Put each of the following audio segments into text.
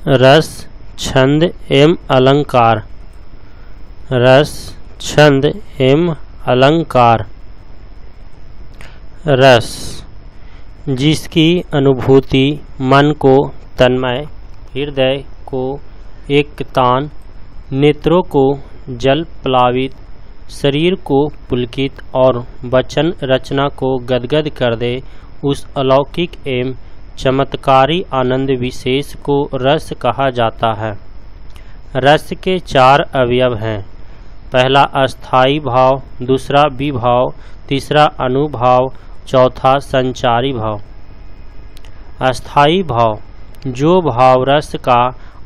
रस, छंद एवं अलंकार। रस, छंद एवं अलंकार। रस, जिसकी अनुभूति मन को तन्मय, हृदय को एकतान, नेत्रों को जल प्लावित, शरीर को पुलकित और वचन रचना को गदगद कर दे, उस अलौकिक एवं चमत्कारी आनंद विशेष को रस कहा जाता है। रस के 4 अवयव हैं। पहला अस्थाई भाव, दूसरा विभाव, तीसरा अनुभाव, चौथा संचारी भाव। अस्थाई भाव, जो भाव रस का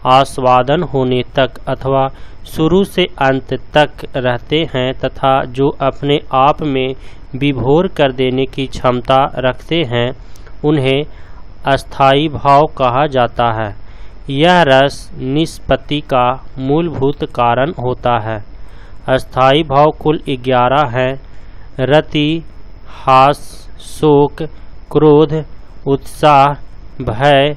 आस्वादन होने तक अथवा शुरू से अंत तक रहते हैं तथा जो अपने आप में विभोर कर देने की क्षमता रखते हैं, उन्हें अस्थाई भाव कहा जाता है। यह रस निष्पत्ति का मूलभूत कारण होता है। अस्थाई भाव कुल 11 हैं। रति, हास, शोक, क्रोध, उत्साह, भय,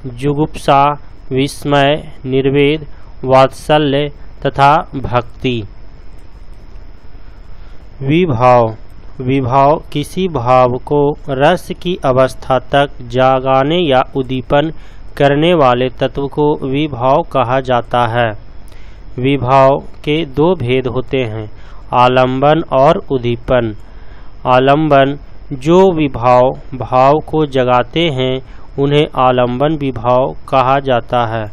जुगुप्सा, विस्मय, निर्वेद, वात्सल्य तथा भक्ति। विभाव, विभाव किसी भाव को रस की अवस्था तक जागाने या उद्दीपन करने वाले तत्व को विभाव कहा जाता है। विभाव के 2 भेद होते हैं, आलंबन और उद्दीपन। आलंबन, जो विभाव भाव को जगाते हैं, उन्हें आलंबन विभाव कहा जाता है।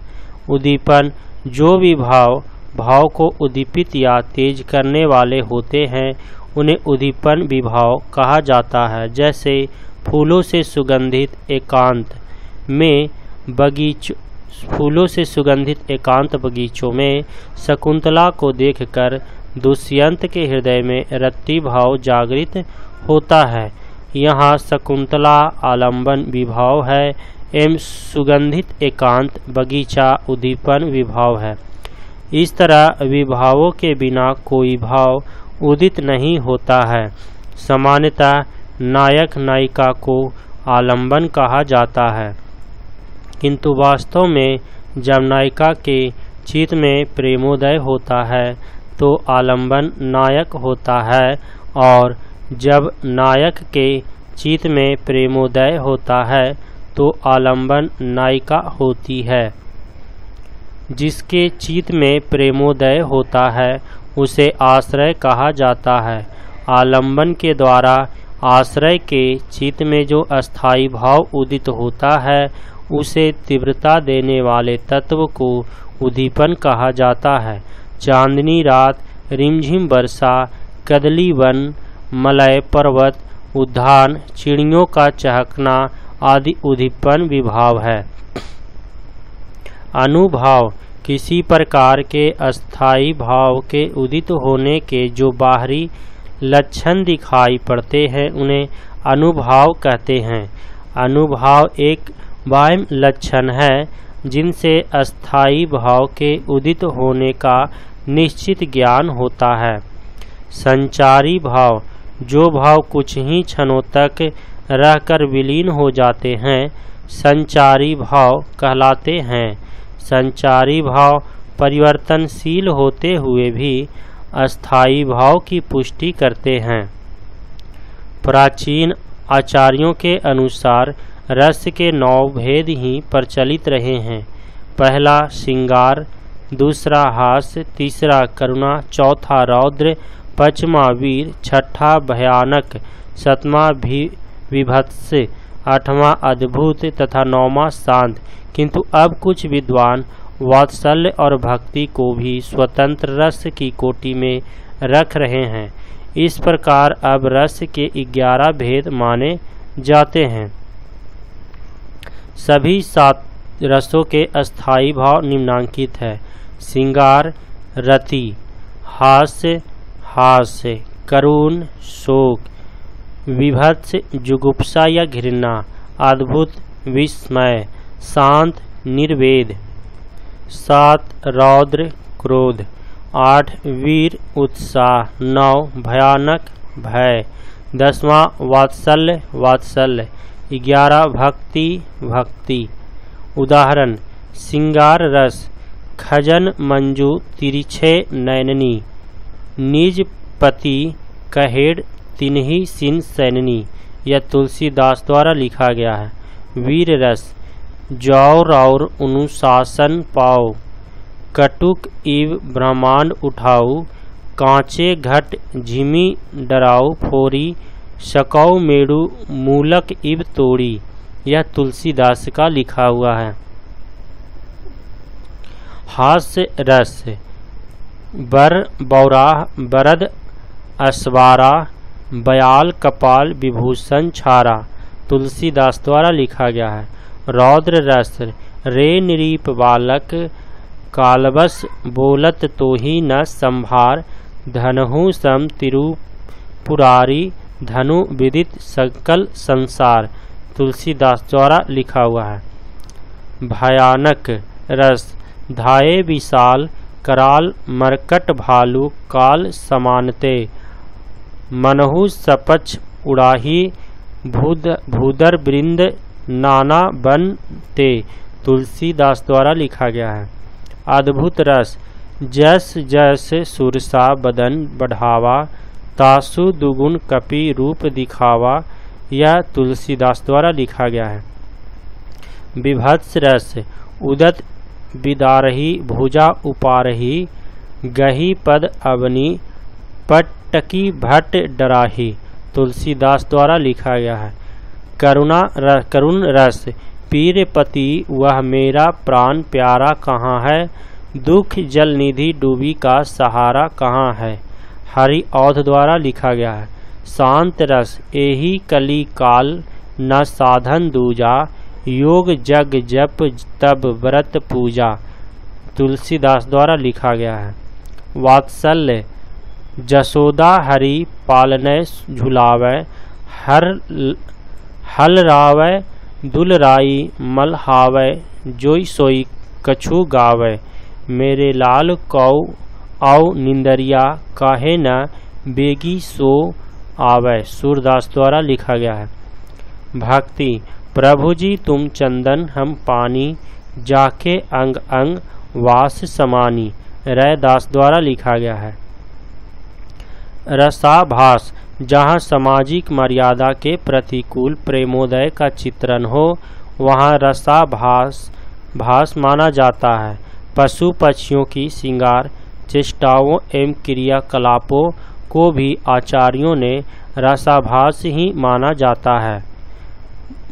उद्दीपन, जो विभाव भाव को उद्दीपित या तेज करने वाले होते हैं, उन्हें उद्दीपन विभाव कहा जाता है। जैसे फूलों से सुगंधित एकांत बगीचों में शकुंतला को देखकर दुष्यंत के हृदय में रति भाव जागृत होता है। यहाँ शकुंतला आलंबन विभाव है एवं सुगंधित एकांत बगीचा उद्दीपन विभाव है। इस तरह विभावों के बिना कोई भाव उदित नहीं होता है। सामान्यतः नायक नायिका को आलंबन कहा जाता है, किंतु वास्तव में जब नायिका के चित्त में प्रेमोदय होता है तो आलंबन नायक होता है, और जब नायक के चित्त में प्रेमोदय होता है तो आलंबन नायिका होती है। जिसके चित्त में प्रेमोदय होता है उसे आश्रय कहा जाता है। आलंबन के द्वारा आश्रय के चित्त में जो अस्थाई भाव उदित होता है, उसे तीव्रता देने वाले तत्व को उद्दीपन कहा जाता है। चांदनी रात, रिमझिम वर्षा, कदली वन, मलय पर्वत, उद्यान, चिड़ियों का चहकना आदि उद्दीपन विभाव है। अनुभाव, किसी प्रकार के अस्थाई भाव के उदित होने के जो बाहरी लक्षण दिखाई पड़ते हैं, उन्हें अनुभाव कहते हैं। अनुभाव एक बाह्य लक्षण है जिनसे अस्थाई भाव के उदित होने का निश्चित ज्ञान होता है। संचारी भाव, जो भाव कुछ ही क्षणों तक रहकर विलीन हो जाते हैं, संचारी भाव कहलाते हैं। संचारी भाव परिवर्तनशील होते हुए भी अस्थाई भाव की पुष्टि करते हैं। प्राचीन आचार्यों के अनुसार रस के 9 भेद ही प्रचलित रहे हैं। पहला श्रृंगार, दूसरा हास्य, तीसरा करुणा, चौथा रौद्र, पांचवा वीर, छठा भयानक, सातवां विभत्स, 8वां अद्भुत तथा 9वां शांत। किंतु अब कुछ विद्वान वात्सल्य और भक्ति को भी स्वतंत्र रस की कोटि में रख रहे हैं। इस प्रकार अब रस के 11 भेद माने जाते हैं। सभी 7 रसों के अस्थाई भाव निम्नांकित है। श्रृंगार, रति, हास्य, करुण, शोक, विभत्स, जुगुप्सा या घृणा, अद्भुत, विस्मय, शांत, निर्वेद, 7 रौद्र, क्रोध, 8 वीर, उत्साह, 9 भयानक, भय, 10वां वात्सल्य, 11 भक्ति। उदाहरण, सिंगार रस खजन मंजू तिरिछे नैननी, निज पति कहेड़ तिन्ही सिन सैननी। यह तुलसीदास द्वारा लिखा गया है। वीर रस जौर और अनुशासन पाओ, कटुक इव ब्रह्मांड उठाओ, कांचे घट झिमी डराओ फोरी, सकौ मेड़ू मूलक इव तोड़ी। यह तुलसीदास का लिखा हुआ है। हास्य रस बर बौराह बरद अस्वारा, बयाल कपाल विभूषण छारा। तुलसीदास द्वारा लिखा गया है। रौद्र रस रे निरीप बालक, कालबस बोलत तो ही न संभार, धनहु सम तिरुपुरारी, धनु विदित सकल संसार। तुलसीदास द्वारा लिखा हुआ है। भयानक रस धाये विशाल, कराल मरकट भालू काल समानते, मनहु सपच उड़ाही, भूदर वृंद नाना बन ते। तुलसीदास द्वारा लिखा गया है। अद्भुत रस जस जस सुरसा बदन बढ़ावा, तासु दुगुन कपि रूप दिखावा। यह तुलसीदास द्वारा लिखा गया है। विभत्स रस उदत बिदारही, भुजा उपारही, गही पद अवनी, पट्टकी भट्ट डराही। तुलसीदास द्वारा लिखा गया है। करुण रस पीर पति वह मेरा प्राण प्यारा कहाँ है, दुख जल निधि डूबी का सहारा कहाँ है। हरि औध द्वारा लिखा गया है। शांत रस एही कली काल न साधन दूजा, योग जग जप तब व्रत पूजा। तुलसीदास द्वारा लिखा गया है। वात्सल्य जसोदा हरि पालने झुलावे, हल रावे दुलराई मलहावे, जोई सोई कछु गावे, मेरे लाल कौ औ निंदरिया, काहे न बेगी सो आवे। सूरदास द्वारा लिखा गया है। भक्ति प्रभु जी तुम चंदन हम पानी, जाके अंग अंग वास समानी। रैदास द्वारा लिखा गया है। रसाभास जहाँ सामाजिक मर्यादा के प्रतिकूल प्रेमोदय का चित्रण हो, वहाँ रसाभास माना जाता है। पशु पक्षियों की श्रृंगार चेष्टाओं एवं क्रियाकलापों को भी आचार्यों ने रसाभास ही माना जाता है।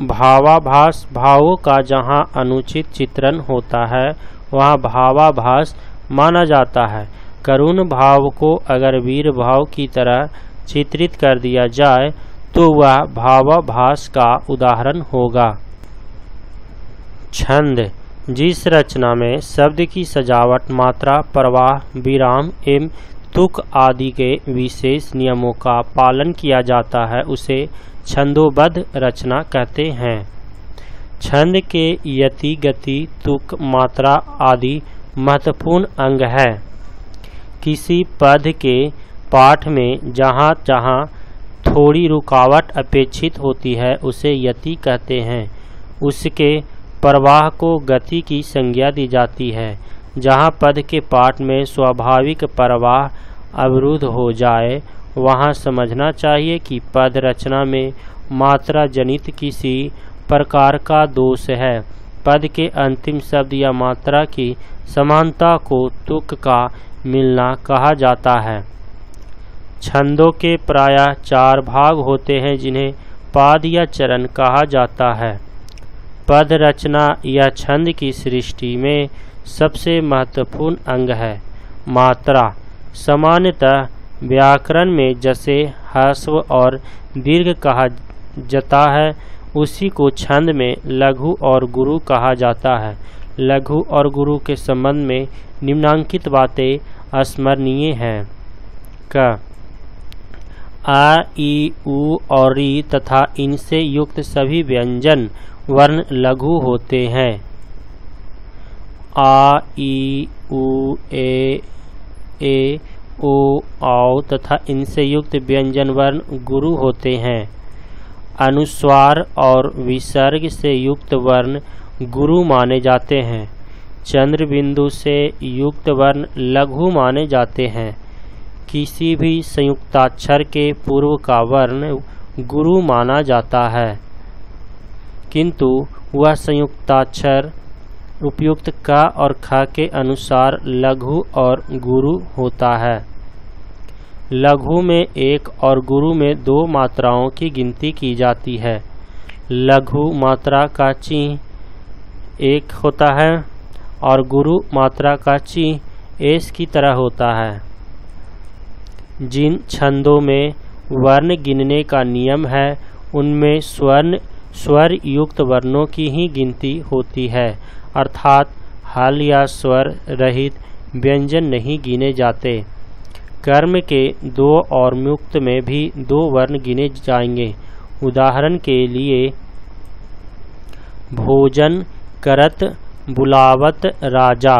भावाभास भावों का जहाँ अनुचित चित्रण होता है, वहाँ भावाभास माना जाता है। करुण भाव को अगर वीर भाव की तरह चित्रित कर दिया जाए तो वह भावाभास का उदाहरण होगा। छंद जिस रचना में शब्द की सजावट, मात्रा, प्रवाह, विराम एवं तुक आदि के विशेष नियमों का पालन किया जाता है, उसे छंदोबद्ध रचना कहते हैं। छंद के यति, गति, तुक, मात्रा आदि महत्वपूर्ण अंग है। किसी पद के पाठ में जहाँ जहाँ थोड़ी रुकावट अपेक्षित होती है, उसे यति कहते हैं। उसके प्रवाह को गति की संज्ञा दी जाती है। जहाँ पद के पाठ में स्वाभाविक प्रवाह अवरुद्ध हो जाए, वहाँ समझना चाहिए कि पद रचना में मात्रा जनित किसी प्रकार का दोष है। पद के अंतिम शब्द या मात्रा की समानता को तुक का मिलना कहा जाता है। छंदों के प्रायः 4 भाग होते हैं, जिन्हें पाद या चरण कहा जाता है। पद रचना या छंद की सृष्टि में सबसे महत्वपूर्ण अंग है मात्रा। सामान्यतः व्याकरण में जैसे ह्रस्व और दीर्घ कहा जाता है, उसी को छंद में लघु और गुरु कहा जाता है। लघु और गुरु के संबंध में निम्नांकित बातें स्मरणीय हैं। क आ, ई, उ और री तथा इनसे युक्त सभी व्यंजन वर्ण लघु होते हैं। आ, ई, उ, ए, ओ, औ तथा इनसे युक्त व्यंजन वर्ण गुरु होते हैं। अनुस्वार और विसर्ग से युक्त वर्ण गुरु माने जाते हैं। चंद्र बिंदु से युक्त वर्ण लघु माने जाते हैं। किसी भी संयुक्ताक्षर के पूर्व का वर्ण गुरु माना जाता है, किंतु वह संयुक्ताक्षर उपयुक्त क और ख के अनुसार लघु और गुरु होता है। लघु में एक और गुरु में 2 मात्राओं की गिनती की जाती है। लघु मात्रा का चिन्ह एक होता है और गुरु मात्रा का चिन्ह एस की तरह होता है। जिन छंदों में वर्ण गिनने का नियम है उनमें स्वर युक्त वर्णों की ही गिनती होती है, अर्थात हल या स्वर रहित व्यंजन नहीं गिने जाते। कर्म के 2 और मुक्त में भी 2 वर्ण गिने जाएंगे। उदाहरण के लिए भोजन करत बुलावत राजा।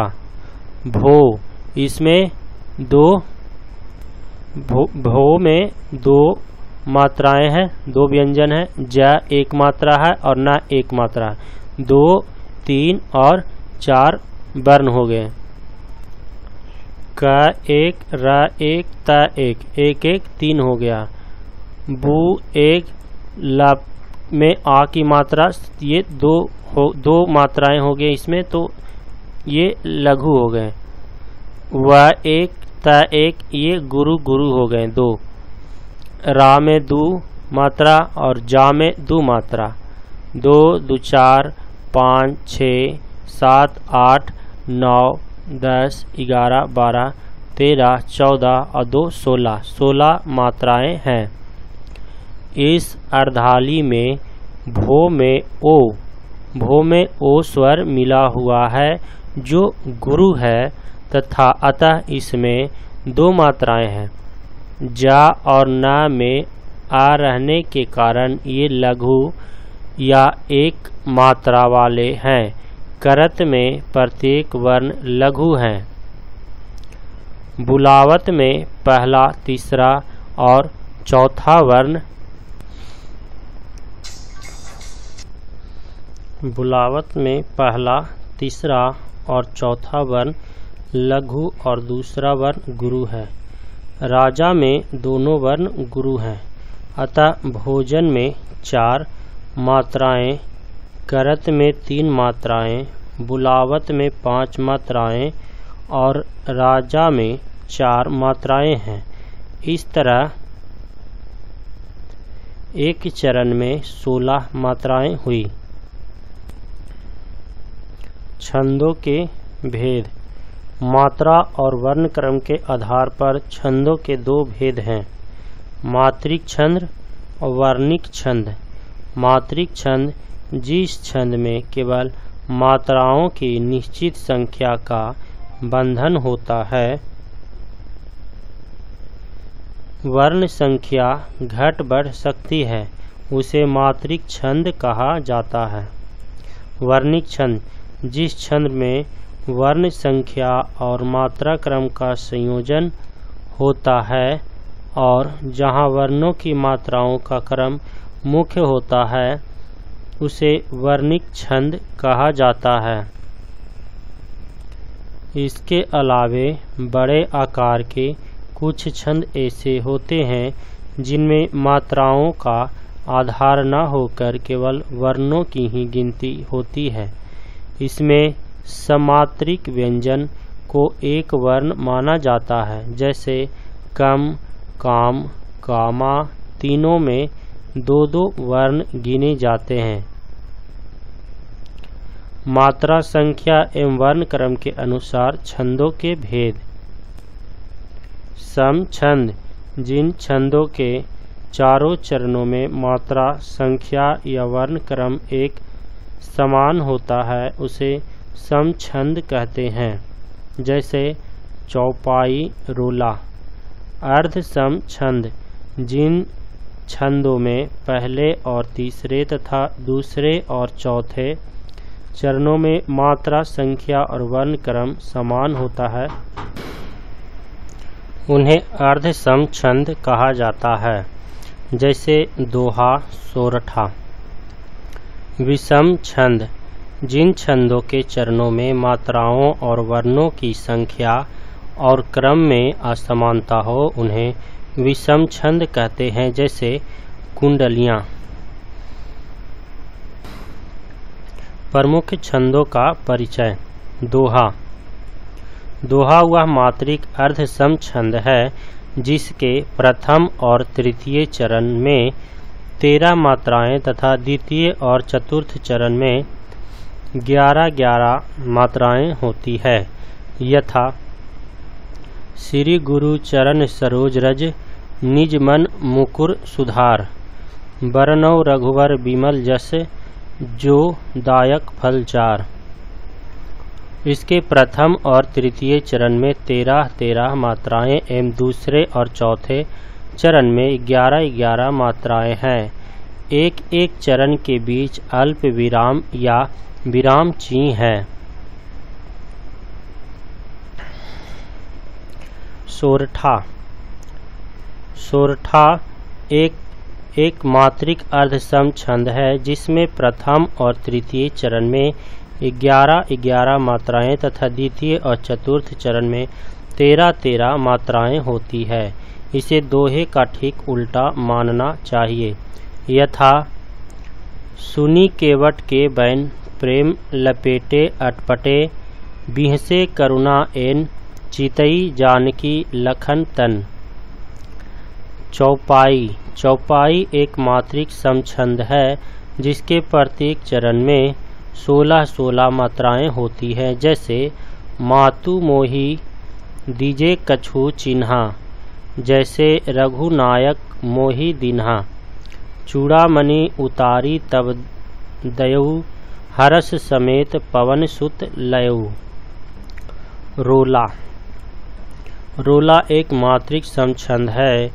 भो, इसमें भो में 2 मात्राएं हैं, 2 व्यंजन है। ज 1 मात्रा है और न 1 मात्रा। 2, 3 और 4 वर्ण हो गए। क 1, र 1, त 1, 1 1 3 हो गया। बू 1, ल में आ की मात्रा, ये 2 मात्राएं हो गए इसमें, तो ये लघु हो गए। व 1, त 1, ये गुरु हो गए 2। रा में 2 मात्रा और जा में 2 मात्रा। 2 2 4 5 6 7 8 9 10 11 12 13 14 और 2 16 मात्राएं हैं। इस अर्धाली में भो में ओ स्वर मिला हुआ है जो गुरु है, तथा अतः इसमें 2 मात्राएं हैं। जा और न में आ रहने के कारण ये लघु या 1 मात्रा वाले हैं। करत में प्रत्येक वर्ण लघु है। बुलावत में पहला, तीसरा और चौथा वर्ण लघु और दूसरा वर्ण गुरु है। राजा में दोनों वर्ण गुरु हैं, अतः भोजन में 4 मात्राएं, करत में 3 मात्राएं, बुलावत में 5 मात्राएं और राजा में 4 मात्राएं हैं। इस तरह एक चरण में 16 मात्राएं हुई। छंदों के भेद। मात्रा और वर्ण क्रम के आधार पर छंदों के 2 भेद हैं, मात्रिक छंद और वर्णिक छंद। मात्रिक छंद जिस छंद में केवल मात्राओं की निश्चित संख्या का बंधन होता है, वर्ण संख्या घट बढ़ सकती है, उसे मात्रिक छंद कहा जाता है। वर्णिक छंद जिस छंद में वर्ण संख्या और मात्रा क्रम का संयोजन होता है और जहाँ वर्णों की मात्राओं का क्रम मुख्य होता है, उसे वर्णिक छंद कहा जाता है। इसके अलावे बड़े आकार के कुछ छंद ऐसे होते हैं जिनमें मात्राओं का आधार न होकर केवल वर्णों की ही गिनती होती है। इसमें समात्रिक व्यंजन को एक वर्ण माना जाता है, जैसे कम, काम, कामा, तीनों में 2-2 वर्ण गिने जाते हैं। मात्रा संख्या एवं वर्ण क्रम के अनुसार छंदों के भेद। सम छंद जिन छंदों के चारों चरणों में मात्रा संख्या या वर्ण क्रम एक समान होता है, उसे सम छंद कहते हैं, जैसे चौपाई, रोला। अर्ध सम छंद जिन छंदों में पहले और तीसरे तथा दूसरे और चौथे चरणों में मात्रा संख्या और वर्ण क्रम समान होता है, उन्हें अर्ध सम छंद कहा जाता है, जैसे दोहा, सोरठा। विषम छंद जिन छंदों के चरणों में मात्राओं और वर्णों की संख्या और क्रम में असमानता हो उन्हें विषम छंद कहते हैं, जैसे कुंडलियाँ। प्रमुख छंदों का परिचय। दोहा। दोहा वह मात्रिक अर्धसम छंद है जिसके प्रथम और तृतीय चरण में 13 मात्राएं तथा द्वितीय और चतुर्थ चरण में 11-11 मात्राएं होती है, यथा श्री गुरु चरण सरोज रज निज मन मुकुर सुधार, बरनौ रघुवर बिमल जस जो दायक फल चार। इसके प्रथम और तृतीय चरण में 13-13 मात्राएं एवं दूसरे और चौथे चरण में 11-11 मात्राएं हैं। एक एक चरण के बीच अल्प विराम या विराम चिन्ह है। सोरठा। सोरठा एक मात्रिक अर्धसम छंद है जिसमें प्रथम और तृतीय चरण में 11-11 मात्राएं तथा द्वितीय और चतुर्थ चरण में 13-13 मात्राएं होती है। इसे दोहे का ठीक उल्टा मानना चाहिए, यथा सुनी केवट के बैन प्रेम लपेटे अटपटे, बिहसे करुणा एन चितई जानकी लखन तन। चौपाई। चौपाई एक मात्रिक समछंद है जिसके प्रत्येक चरण में 16-16 मात्राएं होती है, जैसे मातु मोही दीजे कछु चिन्हा, जैसे रघुनायक मोही दिन्हा, चूड़ामणि उतारी तब दयऊ, हरस समेत पवन सुत लयऊ। रोला। रोला एक मात्रिक समछंद है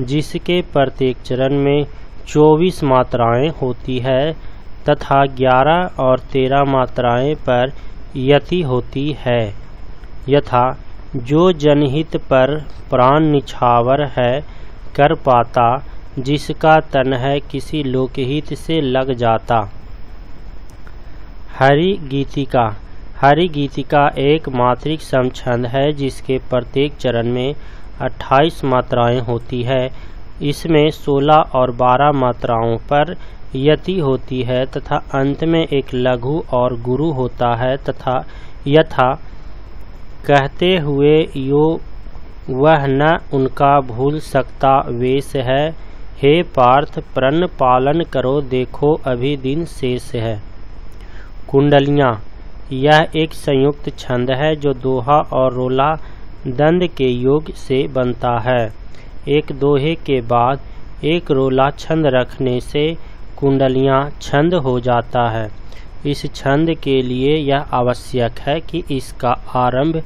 जिसके प्रत्येक चरण में 24 मात्राएं होती है तथा 11 और 13 मात्राएं पर यति होती है, यथा जो जनहित पर प्राण निछावर है कर पाता, जिसका तन है किसी लोकहित से लग जाता। हरि गीतिका। हरि गीतिका एक मात्रिक समछंद है जिसके प्रत्येक चरण में 28 मात्राएं होती है। इसमें 16 और 12 मात्राओं पर यति होती है तथा अंत में एक लघु और गुरु होता है तथा यथा कहते हुए यो वह न उनका भूल सकता वेश है, हे पार्थ प्रण पालन करो देखो अभी दिन शेष है। कुंडलियाँ। यह एक संयुक्त छंद है जो दोहा और रोला दंड के योग से बनता है। एक दोहे के बाद एक रोला छंद रखने से कुंडलियाँ छंद हो जाता है। इस छंद के लिए यह आवश्यक है कि इसका आरंभ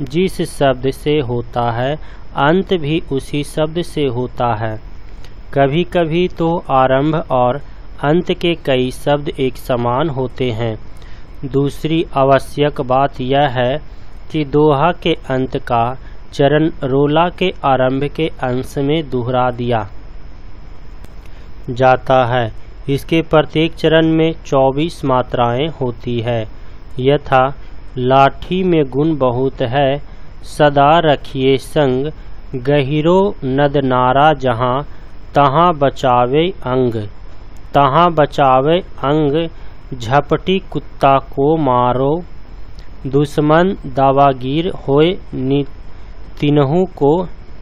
जिस शब्द से होता है अंत भी उसी शब्द से होता है। कभी कभी तो आरंभ और अंत के कई शब्द एक समान होते हैं। दूसरी आवश्यक बात यह है कि दोहा के अंत का चरण रोला के आरंभ के अंश में दोहरा दिया जाता है। इसके प्रत्येक चरण में 24 मात्राएं होती है, यथा लाठी में गुण बहुत है सदा रखिए संग, गहिरो नद नारा जहाँ तहाँ बचावे अंग, तहाँ बचावे अंग, झपटी कुत्ता को मारो, दुश्मन दावागीर होए तिनहु को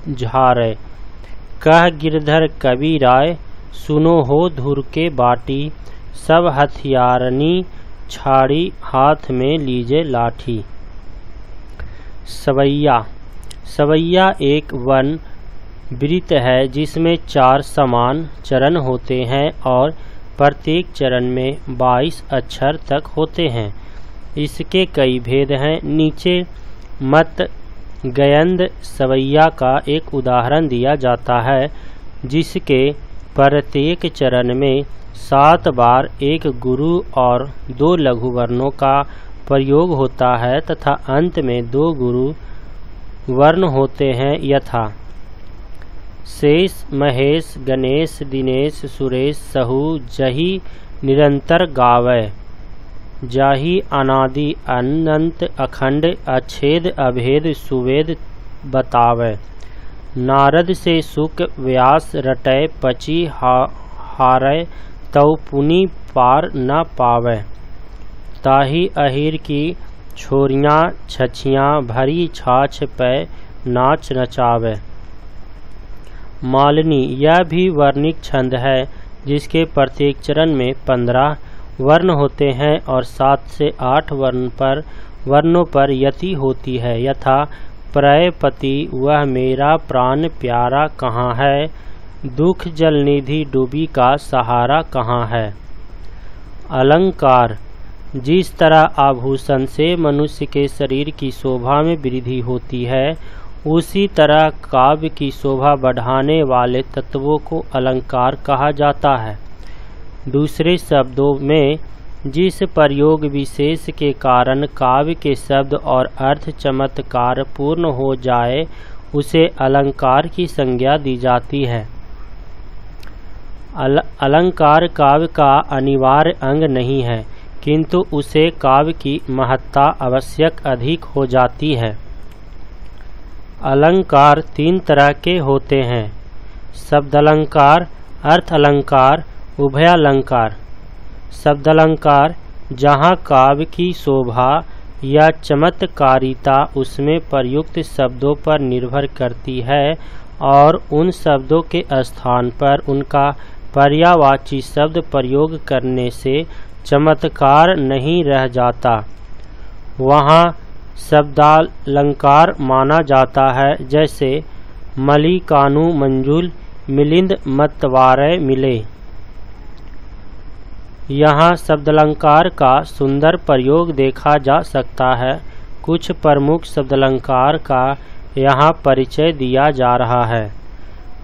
झारे। कह गिरधर कवि राय सुनो हो धुर के बाटी, सब हथियारनी छाड़ी हाथ में लीजे लाठी। सवैया। सवैया एक वन वृत्त है जिसमें 4 समान चरण होते हैं और प्रत्येक चरण में 22 अक्षर तक होते हैं। इसके कई भेद हैं। नीचे मत गयंद सवैया का एक उदाहरण दिया जाता है जिसके प्रत्येक चरण में 7 बार एक गुरु और 2 लघु वर्णों का प्रयोग होता है तथा अंत में 2 गुरु वर्ण होते हैं, यथा शेष महेश गणेश दिनेश सुरेश सहु जही निरंतर गावै। जाहि अनादि अनंत अखंड अछेद अभेद सुवेद बतावै। नारद से सुक व्यास रटै पची हारै तौ पुनि पार न पावै। ताहि अहिर की छोरियाँ छछियाँ भरी छाछ पै नाच नचावे। मालिनी यह भी वर्णिक छंद है जिसके प्रत्येक चरण में 15 वर्ण होते हैं और 7 से 8 वर्णों पर यति होती है। यथा प्रयपति वह मेरा प्राण प्यारा कहाँ है, दुख जल निधि डूबी का सहारा कहाँ है। अलंकार जिस तरह आभूषण से मनुष्य के शरीर की शोभा में वृद्धि होती है उसी तरह काव्य की शोभा बढ़ाने वाले तत्वों को अलंकार कहा जाता है। दूसरे शब्दों में जिस प्रयोग विशेष के कारण काव्य के शब्द और अर्थ चमत्कार पूर्ण हो जाए उसे अलंकार की संज्ञा दी जाती है। अलंकार काव्य का अनिवार्य अंग नहीं है किंतु उसे काव्य की महत्ता आवश्यक अधिक हो जाती है। अलंकार 3 तरह के होते हैं, शब्दालंकार, अर्थ अलंकार, उभयालंकार। शब्दालंकार जहाँ काव्य की शोभा या चमत्कारिता उसमें प्रयुक्त शब्दों पर निर्भर करती है और उन शब्दों के स्थान पर उनका पर्यायवाची शब्द प्रयोग करने से चमत्कार नहीं रह जाता, वहाँ शब्दालंकार माना जाता है। जैसे मली कानू मंजुल मिलिंद मतवारे मिले। यहाँ शब्दालंकार का सुंदर प्रयोग देखा जा सकता है। कुछ प्रमुख शब्दालंकार का यहाँ परिचय दिया जा रहा है।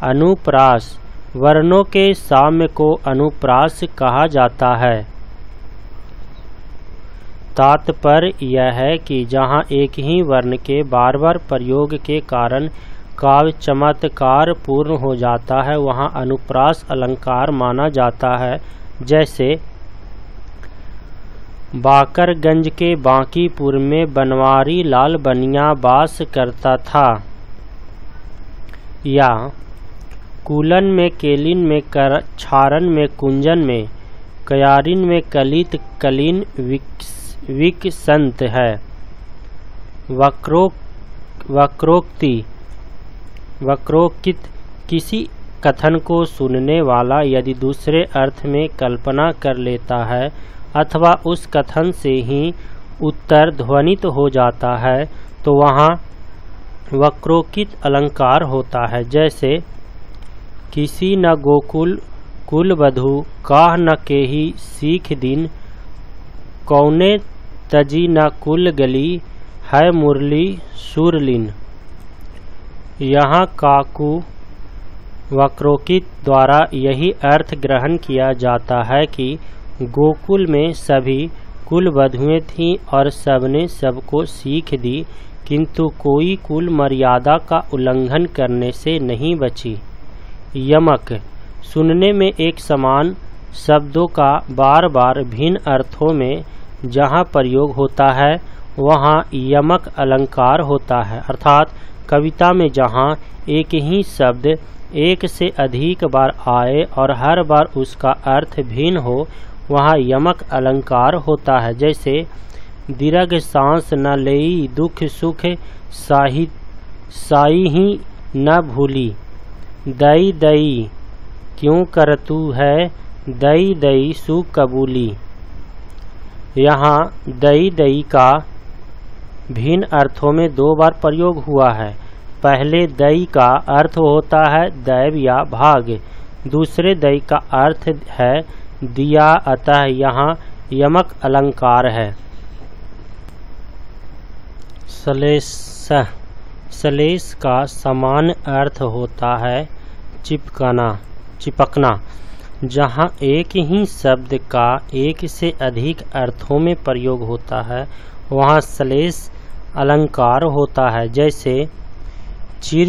अनुप्रास वर्णों के साम्य को अनुप्रास कहा जाता है। तात्पर्य यह है कि जहाँ एक ही वर्ण के बार बार प्रयोग के कारण काव्य चमत्कार पूर्ण हो जाता है वहाँ अनुप्रास अलंकार माना जाता है। जैसे बाकरगंज के बांकीपुर में बनवारी लाल बनिया वास करता था, या कुलन में केलिन में छारन में कुंजन में कयारिन में कलित कलीन विकसंत है। वक्रोक्ति किसी कथन को सुनने वाला यदि दूसरे अर्थ में कल्पना कर लेता है अथवा उस कथन से ही उत्तर ध्वनित हो जाता है तो वहाँ वक्रोक्ति अलंकार होता है। जैसे किसी न गोकुल कुलवधु काह न केही सीख दिन, कौने तजी न कुल गली है मुरली सुरलिन। यहाँ काकू वक्रोक्ति द्वारा यही अर्थ ग्रहण किया जाता है कि गोकुल में सभी कुलवधुएं थीं और सबने सबको सीख दी किंतु कोई कुल मर्यादा का उल्लंघन करने से नहीं बची। यमक सुनने में एक समान शब्दों का बार बार भिन्न अर्थों में जहाँ प्रयोग होता है वहाँ यमक अलंकार होता है। अर्थात कविता में जहाँ एक ही शब्द एक से अधिक बार आए और हर बार उसका अर्थ भिन्न हो वहाँ यमक अलंकार होता है। जैसे दीर्घ सांस न लेई दुख सुख साई ही न भूली, दई दई क्यों करतू है दई दई सु कबूली। यहाँ दई दई का भिन्न अर्थों में 2 बार प्रयोग हुआ है। पहले दई का अर्थ होता है दैव या भाग, दूसरे दई का अर्थ है दिया, अतः यहाँ यमक अलंकार है। सलेस का सामान्य अर्थ होता है चिपकना। जहाँ एक ही शब्द का एक से अधिक अर्थों में प्रयोग होता है वहाँ सलेस अलंकार होता है। जैसे चिर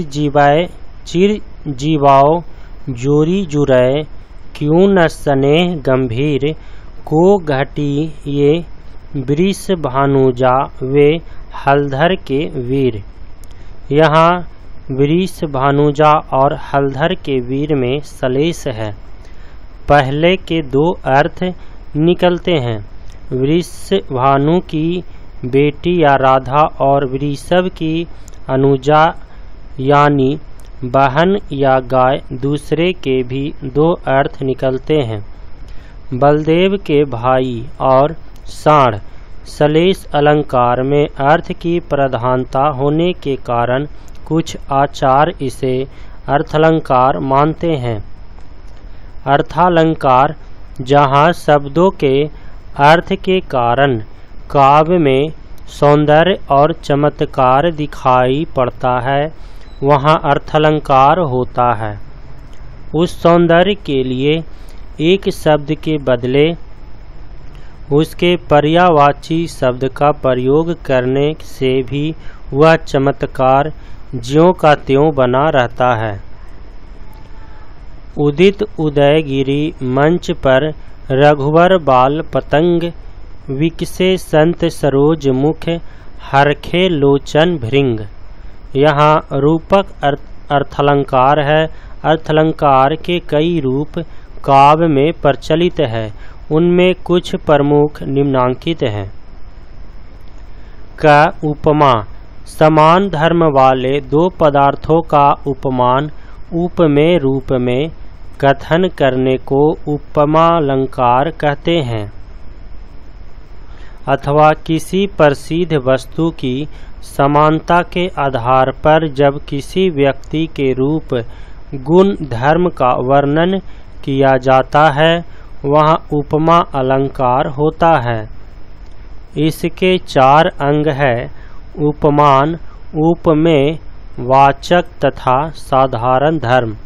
जीवाओ जोरी जुरै क्यों न स्नेह गंभीर, को घटी ये वृष भानुजा वे हलधर के वीर। यहाँ वृष भानुजा और हलधर के वीर में सलेश है। पहले के दो अर्थ निकलते हैं। वृष भानु की बेटी या राधा और वृषभ की अनुजा यानी बहन या गाय। दूसरे के भी दो अर्थ निकलते हैं। बलदेव के भाई और साढ़। सलेश अलंकार में अर्थ की प्रधानता होने के कारण कुछ आचार्य इसे अर्थालंकार मानते हैं। अर्थालंकार जहाँ शब्दों के अर्थ के कारण काव्य में सौंदर्य और चमत्कार दिखाई पड़ता है, वहाँ अर्थालंकार होता है। उस सौंदर्य के लिए एक शब्द के बदले उसके पर्यायवाची शब्द का प्रयोग करने से भी वह चमत्कार ज्यों का त्यों बना रहता है। उदित उदयगिरी मंच पर रघुवर बाल पतंग विकसे संत सरोज मुख हरखे लोचन भृंग। यहाँ रूपक अर्थालंकार है। अर्थालंकार के कई रूप काव्य में प्रचलित है। उनमें कुछ प्रमुख निम्नांकित हैं। का उपमा समान धर्म वाले दो पदार्थों का उपमान उपमेय रूप में कथन करने को उपमालंकार कहते हैं। अथवा किसी प्रसिद्ध वस्तु की समानता के आधार पर जब किसी व्यक्ति के रूप गुण धर्म का वर्णन किया जाता है, वहाँ उपमा अलंकार होता है। इसके चार अंग है: उपमान, उपमेय, वाचक तथा साधारण धर्म।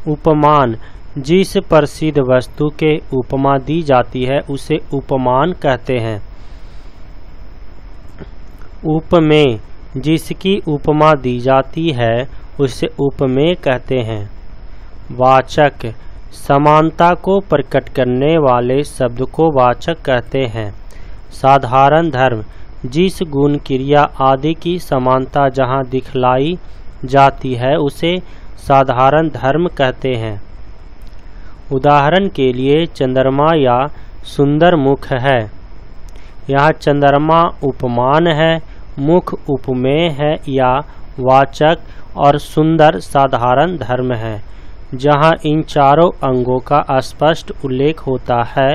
उपमान जिस प्रसिद्ध वस्तु के उपमा दी जाती है उसे उपमान कहते हैं। उपमेय जिसकी उपमा दी जाती है उसे उपमेय कहते हैं। वाचक समानता को प्रकट करने वाले शब्द को वाचक कहते हैं। साधारण धर्म जिस गुण क्रिया आदि की समानता जहाँ दिखलाई जाती है उसे साधारण धर्म कहते हैं। उदाहरण के लिए चंद्रमा या सुंदर मुख है। यहाँ चंद्रमा उपमान है, मुख उपमेय है या वाचक और सुंदर साधारण धर्म है। जहाँ इन चारों अंगों का स्पष्ट उल्लेख होता है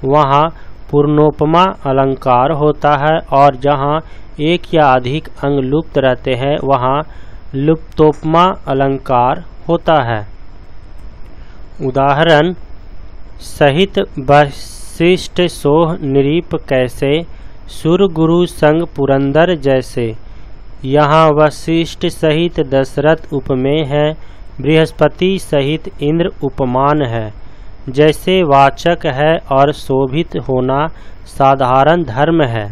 वहाँ पूर्णोपमा अलंकार होता है, और जहाँ एक या अधिक अंग लुप्त रहते हैं वहाँ लुप्तोपमा अलंकार होता है। उदाहरण सहित वशिष्ठ सोह निरीप कैसे, सुर गुरु संग पुरंदर जैसे। यहाँ वशिष्ठ सहित दशरथ उपमेय है, बृहस्पति सहित इंद्र उपमान है। जैसे वाचक है और शोभित होना साधारण धर्म है।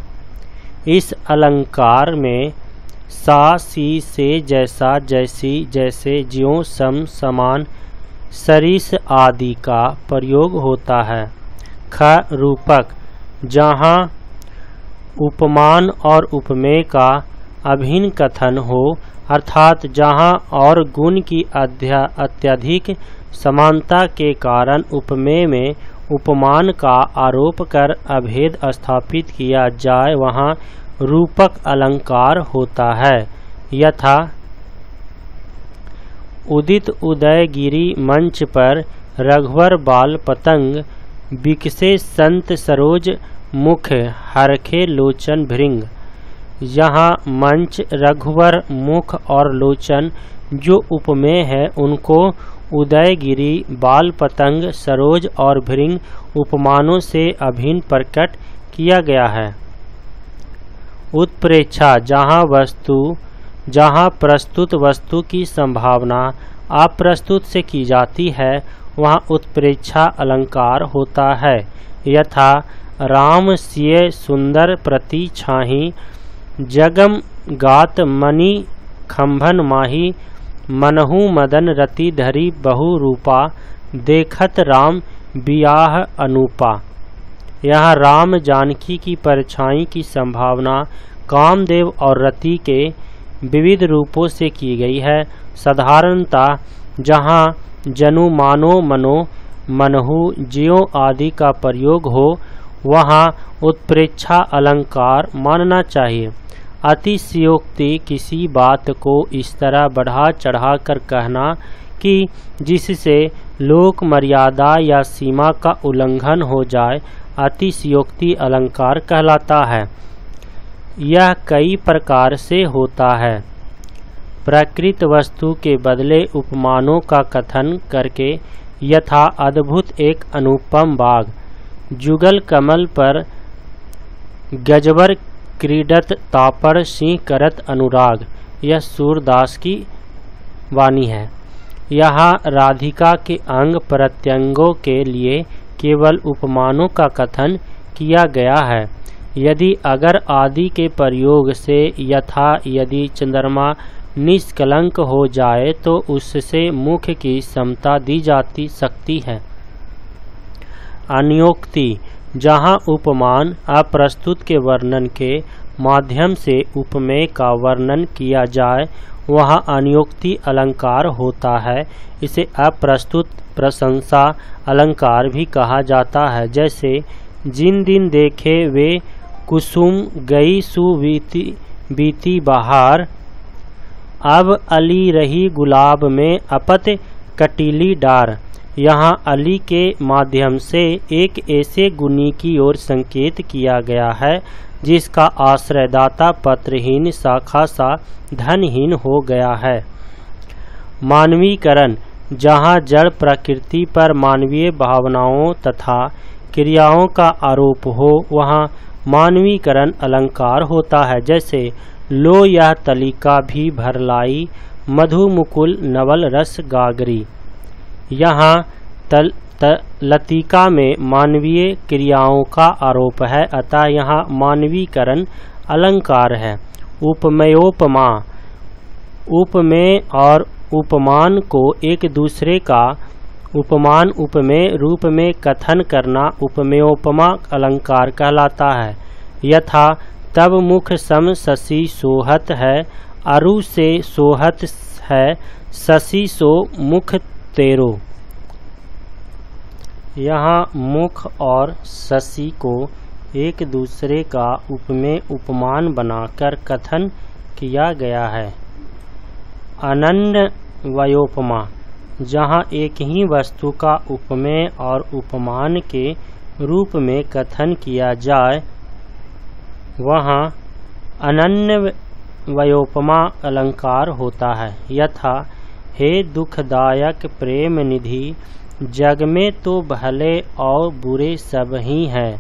इस अलंकार में सा सी से जैसा जैसी जैसे ज्यों सम समान सरिस आदि का प्रयोग होता है। ख रूपक जहाँ उपमान और उपमेय का अभिन्न कथन हो, अर्थात जहाँ और गुण की अत्यधिक समानता के कारण उपमेय में उपमान का आरोप कर अभेद स्थापित किया जाए, वहाँ रूपक अलंकार होता है। यथा उदित उदयगिरी मंच पर रघुवर बाल पतंग बिकसे संत सरोज मुख हरखे लोचन भृंग। यहाँ मंच, रघुवर, मुख और लोचन जो उपमेय है उनको उदयगिरी, बाल पतंग, सरोज और भृंग उपमानों से अभिन्न प्रकट किया गया है। उत्प्रेक्षा जहाँ प्रस्तुत वस्तु की संभावना अप्रस्तुत से की जाती है वहाँ उत्प्रेक्षा अलंकार होता है। यथा राम सिय सुंदर प्रति छाही, जगम गात मणि खंभन माही, मनहु मदन रति धरी बहु रूपा, देखत राम बियाह अनूपा। यहाँ राम जानकी की परछाई की संभावना कामदेव और रति के विविध रूपों से की गई है। साधारणतः जहाँ जनु मानो मनो मनहु ज्यों आदि का प्रयोग हो वहाँ उत्प्रेक्षा अलंकार मानना चाहिए। अतिशयोक्ति किसी बात को इस तरह बढ़ा चढ़ा कर कहना कि जिससे लोक मर्यादा या सीमा का उल्लंघन हो जाए अतिशयोक्ति अलंकार कहलाता है। यह कई प्रकार से होता है। प्रकृत वस्तु के बदले उपमानों का कथन करके, यथा अद्भुत एक अनुपम बाग, जुगल कमल पर गजबर क्रीडत तापर सिंह करत अनुराग। यह सूरदास की वाणी है। यहाँ राधिका के अंग प्रत्यंगों के लिए केवल उपमानों का कथन किया गया है। यदि अगर आदि के प्रयोग से यथा यदि चंद्रमा निष्कलंक हो जाए तो उससे मुख की समता दी जाती सकती है। अन्योक्ति, जहाँ उपमान अप्रस्तुत के वर्णन के माध्यम से उपमेय का वर्णन किया जाए वहाँ अन्योक्ति अलंकार होता है। इसे अप्रस्तुत प्रशंसा अलंकार भी कहा जाता है। जैसे जिन दिन देखे वे कुसुम गई सुबीती बीती बहार, अब अली रही गुलाब में अपत कटीली डार। यहाँ अली के माध्यम से एक ऐसे गुणी की ओर संकेत किया गया है जिसका आश्रयदाता पत्रहीन शाखा सा धनहीन हो गया है। मानवीकरण, जहाँ जड़ प्रकृति पर मानवीय भावनाओं तथा क्रियाओं का आरोप हो वहाँ मानवीकरण अलंकार होता है। जैसे लो यह तलिका भी भरलाई, मधु मुकुल नवल रस गागरी। यहाँ लतिका में मानवीय क्रियाओं का आरोप है, अतः यहाँ मानवीकरण अलंकार है। उपमेयोपमा, उपमेय और उपमान को एक दूसरे का उपमान उपमेय रूप में कथन करना उपमेयोपमा अलंकार कहलाता है। यथा तब मुख सम शशि सोहत है, अरु से सोहत है शशि सो मुख तेरो। यहाँ मुख और शशि को एक दूसरे का उपमेय उपमान बनाकर कथन किया गया है। अनन्य वयोपमा, जहाँ एक ही वस्तु का उपमेय और उपमान के रूप में कथन किया जाए वहाँ अनन्य वयोपमा अलंकार होता है। यथा हे दुखदायक प्रेम निधि, जग में तो भले और बुरे सब ही हैं,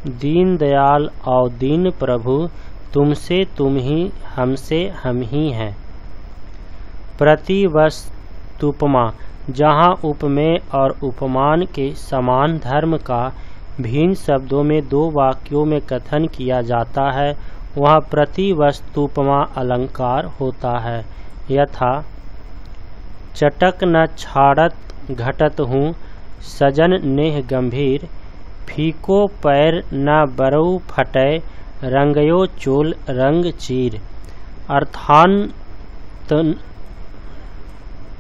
दीन दयाल और दीन प्रभु, तुमसे तुम ही हमसे हम ही हैं। प्रतिवस्तुपमा, जहाँ उपमेय और उपमान के समान धर्म का भिन्न शब्दों में दो वाक्यों में कथन किया जाता है वहाँ प्रतिवस्तुपमा अलंकार होता है। यथा चटक न छाड़त घटत हूँ, सजन नेह गंभीर, फीको पैर न बरऊ फटे, रंगयो चोल रंग चीर।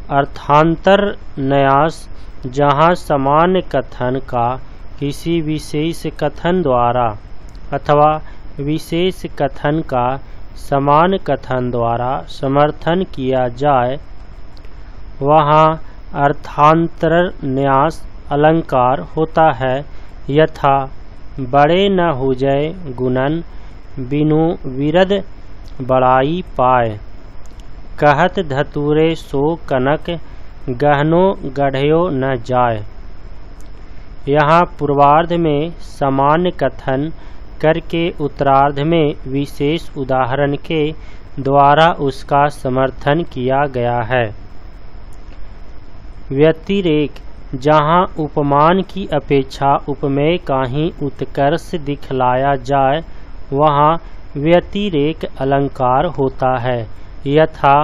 अर्थांतर न्यास, जहाँ समान कथन का किसी विशेष कथन द्वारा अथवा विशेष कथन का समान कथन द्वारा समर्थन किया जाए वहाँ अर्थांतर न्यास अलंकार होता है। यथा बड़े न हुजय गुणन, बिनु विरद बड़ाई पाए, कहत धतूरे सो कनक, गहनो गढ़यो न जाय। यहाँ पूर्वार्ध में समान कथन करके उत्तरार्ध में विशेष उदाहरण के द्वारा उसका समर्थन किया गया है। व्यतिरेक, जहाँ उपमान की अपेक्षा उपमेय का ही उत्कर्ष दिखलाया जाए वहाँ व्यतिरेक अलंकार होता है। यथा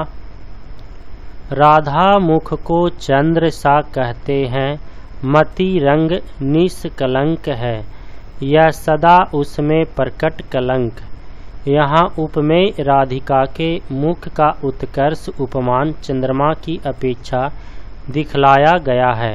राधा मुख को चंद्र सा कहते हैं, मति रंग निष्कलंक है, यह सदा उसमें प्रकट कलंक। यहाँ उपमेय राधिका के मुख का उत्कर्ष उपमान चंद्रमा की अपेक्षा दिखलाया गया है।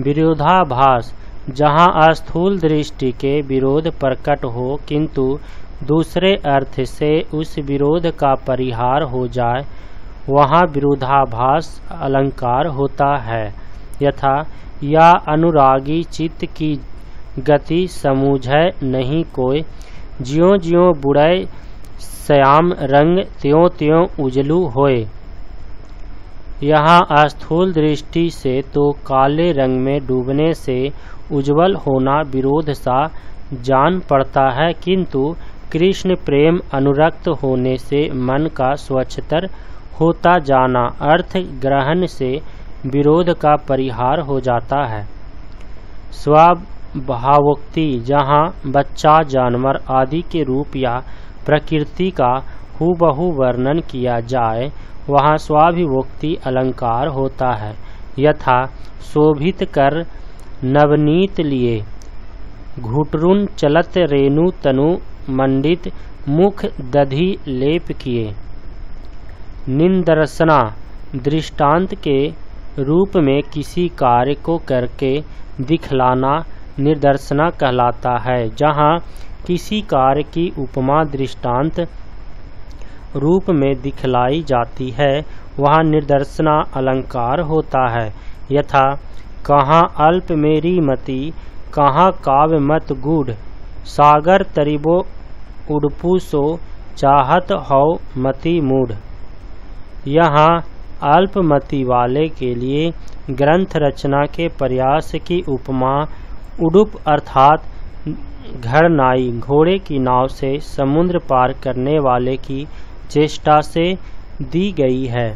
विरोधाभास, जहाँ स्थूल दृष्टि के विरोध प्रकट हो किंतु दूसरे अर्थ से उस विरोध का परिहार हो जाए, वहाँ विरोधाभास अलंकार होता है। यथा या अनुरागी चित्त की गति समूझै नहीं कोय, ज्यों ज्यों बुढ़ै श्याम रंग त्यों त्यों उजलू होए। यहाँ स्थूल दृष्टि से तो काले रंग में डूबने से उज्जवल होना विरोध सा जान पड़ता है, किंतु कृष्ण प्रेम अनुरक्त होने से मन का स्वच्छतर होता जाना अर्थ ग्रहण से विरोध का परिहार हो जाता है। स्वभावोक्ति, जहाँ बच्चा जानवर आदि के रूप या प्रकृति का हूबहू वर्णन किया जाए, वहाँ स्वाभिवोक्ति अलंकार होता है। यथा शोभित कर नवनीत लिए, घुटरुन चलत रेणु तनु मंडित मुख दधि लेप किए। निंदर्शना, दृष्टांत के रूप में किसी कार्य को करके दिखलाना निदर्शना कहलाता है। जहाँ किसी कार्य की उपमा दृष्टांत रूप में दिखलाई जाती है, वहाँ निदर्शना अलंकार होता है। यथा कहाँ अल्प मेरी मति, कहाँ काव्य मत गूढ़, सागर तरिबो उड़पू सो चाहत हौ मति मूढ़। यहाँ अल्पमति वाले के लिए ग्रंथ रचना के प्रयास की उपमा उडुप अर्थात घड़नाई घोड़े की नाव से समुद्र पार करने वाले की चेष्टा से दी गई है।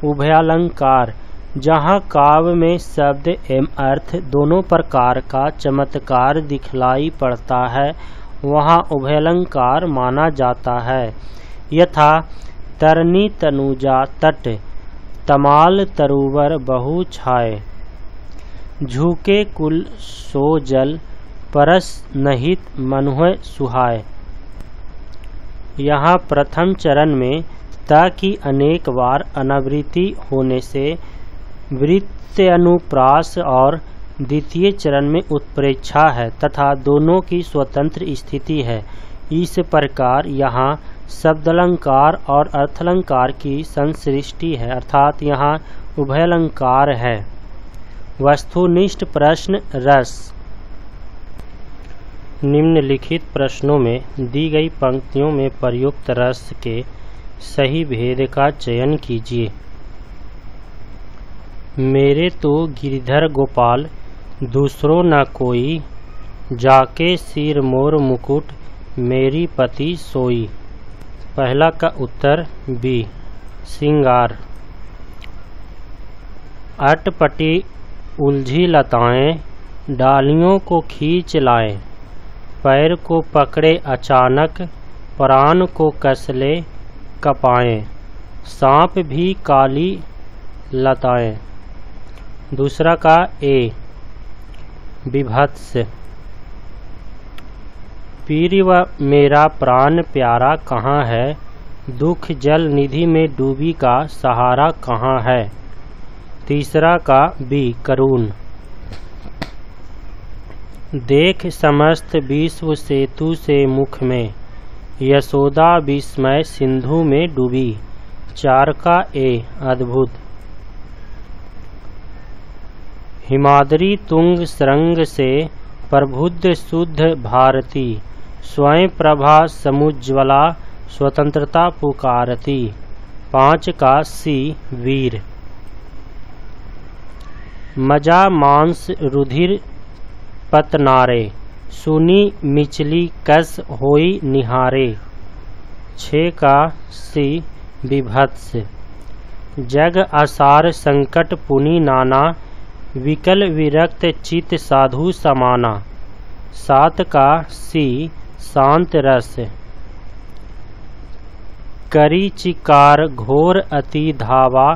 उभयालंकार, जहाँ काव्य में शब्द एवं अर्थ दोनों प्रकार का चमत्कार दिखलाई पड़ता है, वहाँ उभयालंकार माना जाता है। यथा तरनी तनुजा तट, तमाल तरुवर बहु छाए, झुके कुल सो जल, परस नहित मनुह सुहाय। यहाँ प्रथम चरण में त की अनेक बार अनावृत्ति होने से वृत्त्यनुप्रास और द्वितीय चरण में उत्प्रेक्षा है तथा दोनों की स्वतंत्र स्थिति है। इस प्रकार यहाँ शब्दालंकार और अर्थालंकार की संसृष्टि है, अर्थात यहाँ उभयालंकार है। वस्तुनिष्ठ प्रश्न रस। निम्नलिखित प्रश्नों में दी गई पंक्तियों में प्रयुक्त रस के सही भेद का चयन कीजिए। मेरे तो गिरधर गोपाल दूसरो न कोई, जाके सिर मोर मुकुट मेरी पति सोई। पहला का उत्तर बी। सिंगार। अटपटी उलझी लताएं डालियों को खींच लाए, पैर को पकड़े अचानक प्राण को कसले कपाएं, सांप भी काली लताएं। दूसरा का ए। विभत्स। पीर व मेरा प्राण प्यारा कहाँ है, दुख जल निधि में डूबी का सहारा कहाँ है। तीसरा का बी। करुण। देख समस्त विश्व सेतु से मुख में, यशोदा विस्मय सिंधु में डूबी। चार का ए। अद्भुत। हिमाद्री तुंग श्रृंग से प्रबुद्ध शुद्ध भारती, स्वयं प्रभा समुज्ज्वला स्वतंत्रता पुकारती। पांच का सी। वीर। मजा मांस रुधिर पतनारे, सुनी मिचली कस होई निहारे। छः का सी। विभत्स। जग असार संकट पुनि नाना, विकल विरक्त चित साधु समाना। सात का सी। शांत रस। करी चिकार घोर अति धावा,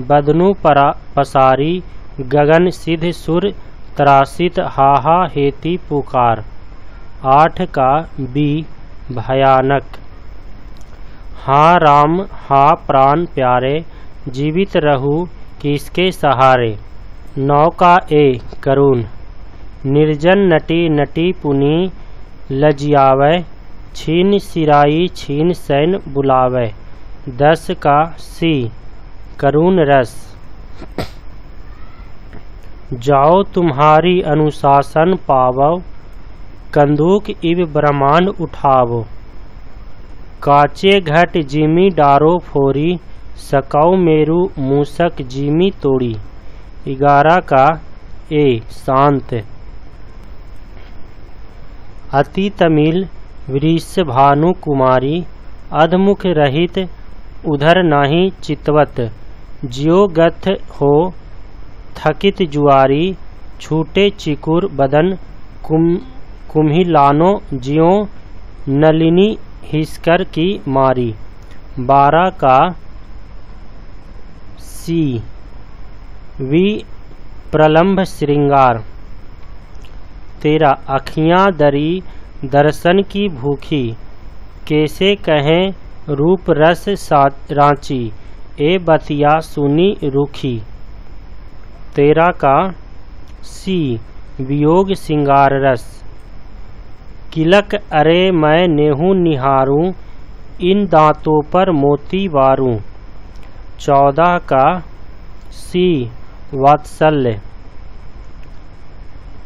बदनु पसारी गगन सिद्ध सुर त्रासित हाहा हेती पुकार। 8 का बी भयानक। हाँ राम हाँ प्राण प्यारे, जीवित रहूं किसके सहारे। 9 का ए करुण। निर्जन नटी नटी पुनी लजियावै, छीन सिराई छीन सैन बुलावै। 10 का सी करुण रस। जाओ तुम्हारी अनुशासन पावो, कंदूक इव ब्रह्मांड उठावो। काचे घट जिमी डारो फोरी, सकौ मेरु मूसक जिमी तोड़ी। 11 का ए शांत। अति तमिल वृष भानु कुमारी, अधमुख रहित उधर नाही चितवत। जियो गथ हो थकित जुआरी, छूटे चिकुर बदन कुम्हिलानो जियो नलिनी हिस्कर की मारी। 12 का सी वी प्रलंब श्रृंगार। 13 अखियाँ दरी दर्शन की भूखी, कैसे कहें रूप रस रांची। ए बतिया सुनी रूखी। 13 का सी वियोग सिंगार रस। किलक अरे मैं नेहू निहारूं, इन दांतों पर मोती वारूं। 14 का सी वात्सल्य।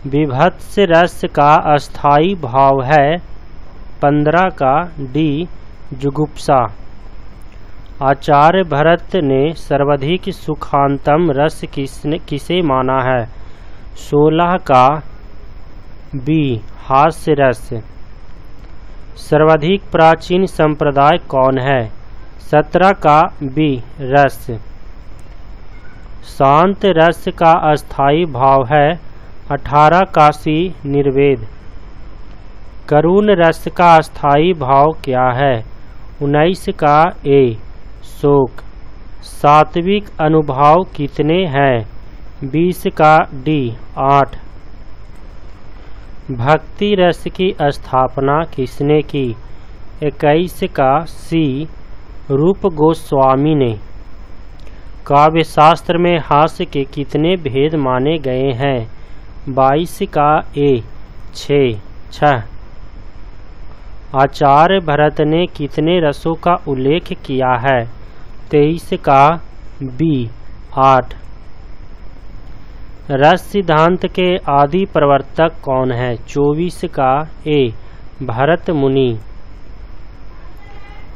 विभत्स रस का अस्थाई भाव है। 15 का डी जुगुप्सा। आचार्य भरत ने सर्वाधिक सुखांतम रस किसे माना है। 16 का बी हास्य रस। सर्वाधिक प्राचीन संप्रदाय कौन है। 17 का बी रस। शांत रस का अस्थाई भाव है। 18 का सी निर्वेद। करुण रस का अस्थाई भाव क्या है। 19 का ए शोक। सात्विक अनुभाव कितने हैं। 20 का डी 8। भक्ति रस की स्थापना किसने की। 21 का सी रूप गोस्वामी ने। काव्य शास्त्र में हास्य के कितने भेद माने गए हैं। 22 का ए 6। आचार्य भरत ने कितने रसों का उल्लेख किया है। 23 का बी 8। रस सिद्धांत के आदि प्रवर्तक कौन है। 24 का ए भरत मुनि।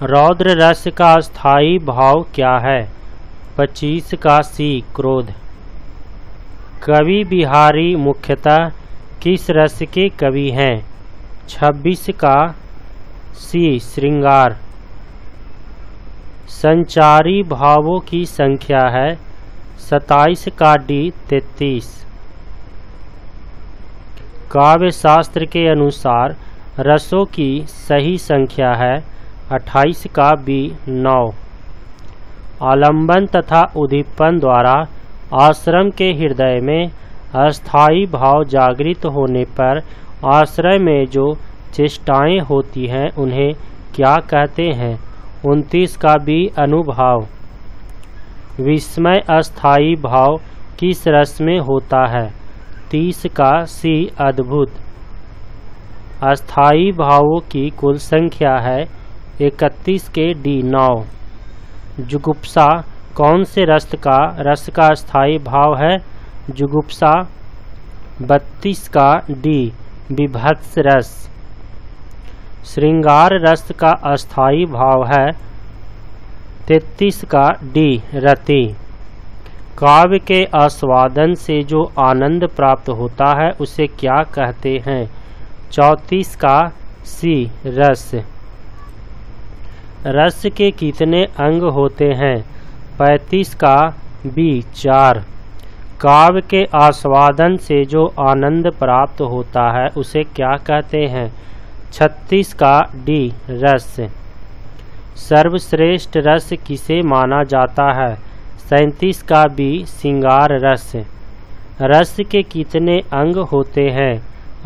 रौद्र रस का स्थायी भाव क्या है। 25 का सी क्रोध। कवि बिहारी मुख्यतः किस रस के कवि हैं। 26 का सी श्रृंगार। संचारी भावों की संख्या है। 27 का डी 33। काव्य शास्त्र के अनुसार रसों की सही संख्या है। 28 का बी 9। आलंबन तथा उद्दीपन द्वारा आश्रम के हृदय में अस्थायी भाव जागृत होने पर आश्रय में जो चेष्टाएं होती हैं उन्हें क्या कहते हैं। 29 का बी अनुभाव। विस्मय अस्थायी भाव किस रस में होता है। 30 का सी अद्भुत। अस्थायी भावों की कुल संख्या है 31 के डी 9। जुगुप्सा कौन से रस का अस्थायी भाव है। जुगुप्सा। 32 का डी विभत्स रस। श्रृंगार रस का अस्थायी भाव है। 33 का डी रति। काव्य के आस्वादन से जो आनंद प्राप्त होता है उसे क्या कहते हैं। 34 का सी रस। रस के कितने अंग होते हैं। 35 का बी 4। काव्य के आस्वादन से जो आनंद प्राप्त होता है उसे क्या कहते हैं। 36 का डी रस। सर्वश्रेष्ठ रस किसे माना जाता है। 37 का बी सिंगार रस। रस के कितने अंग होते हैं?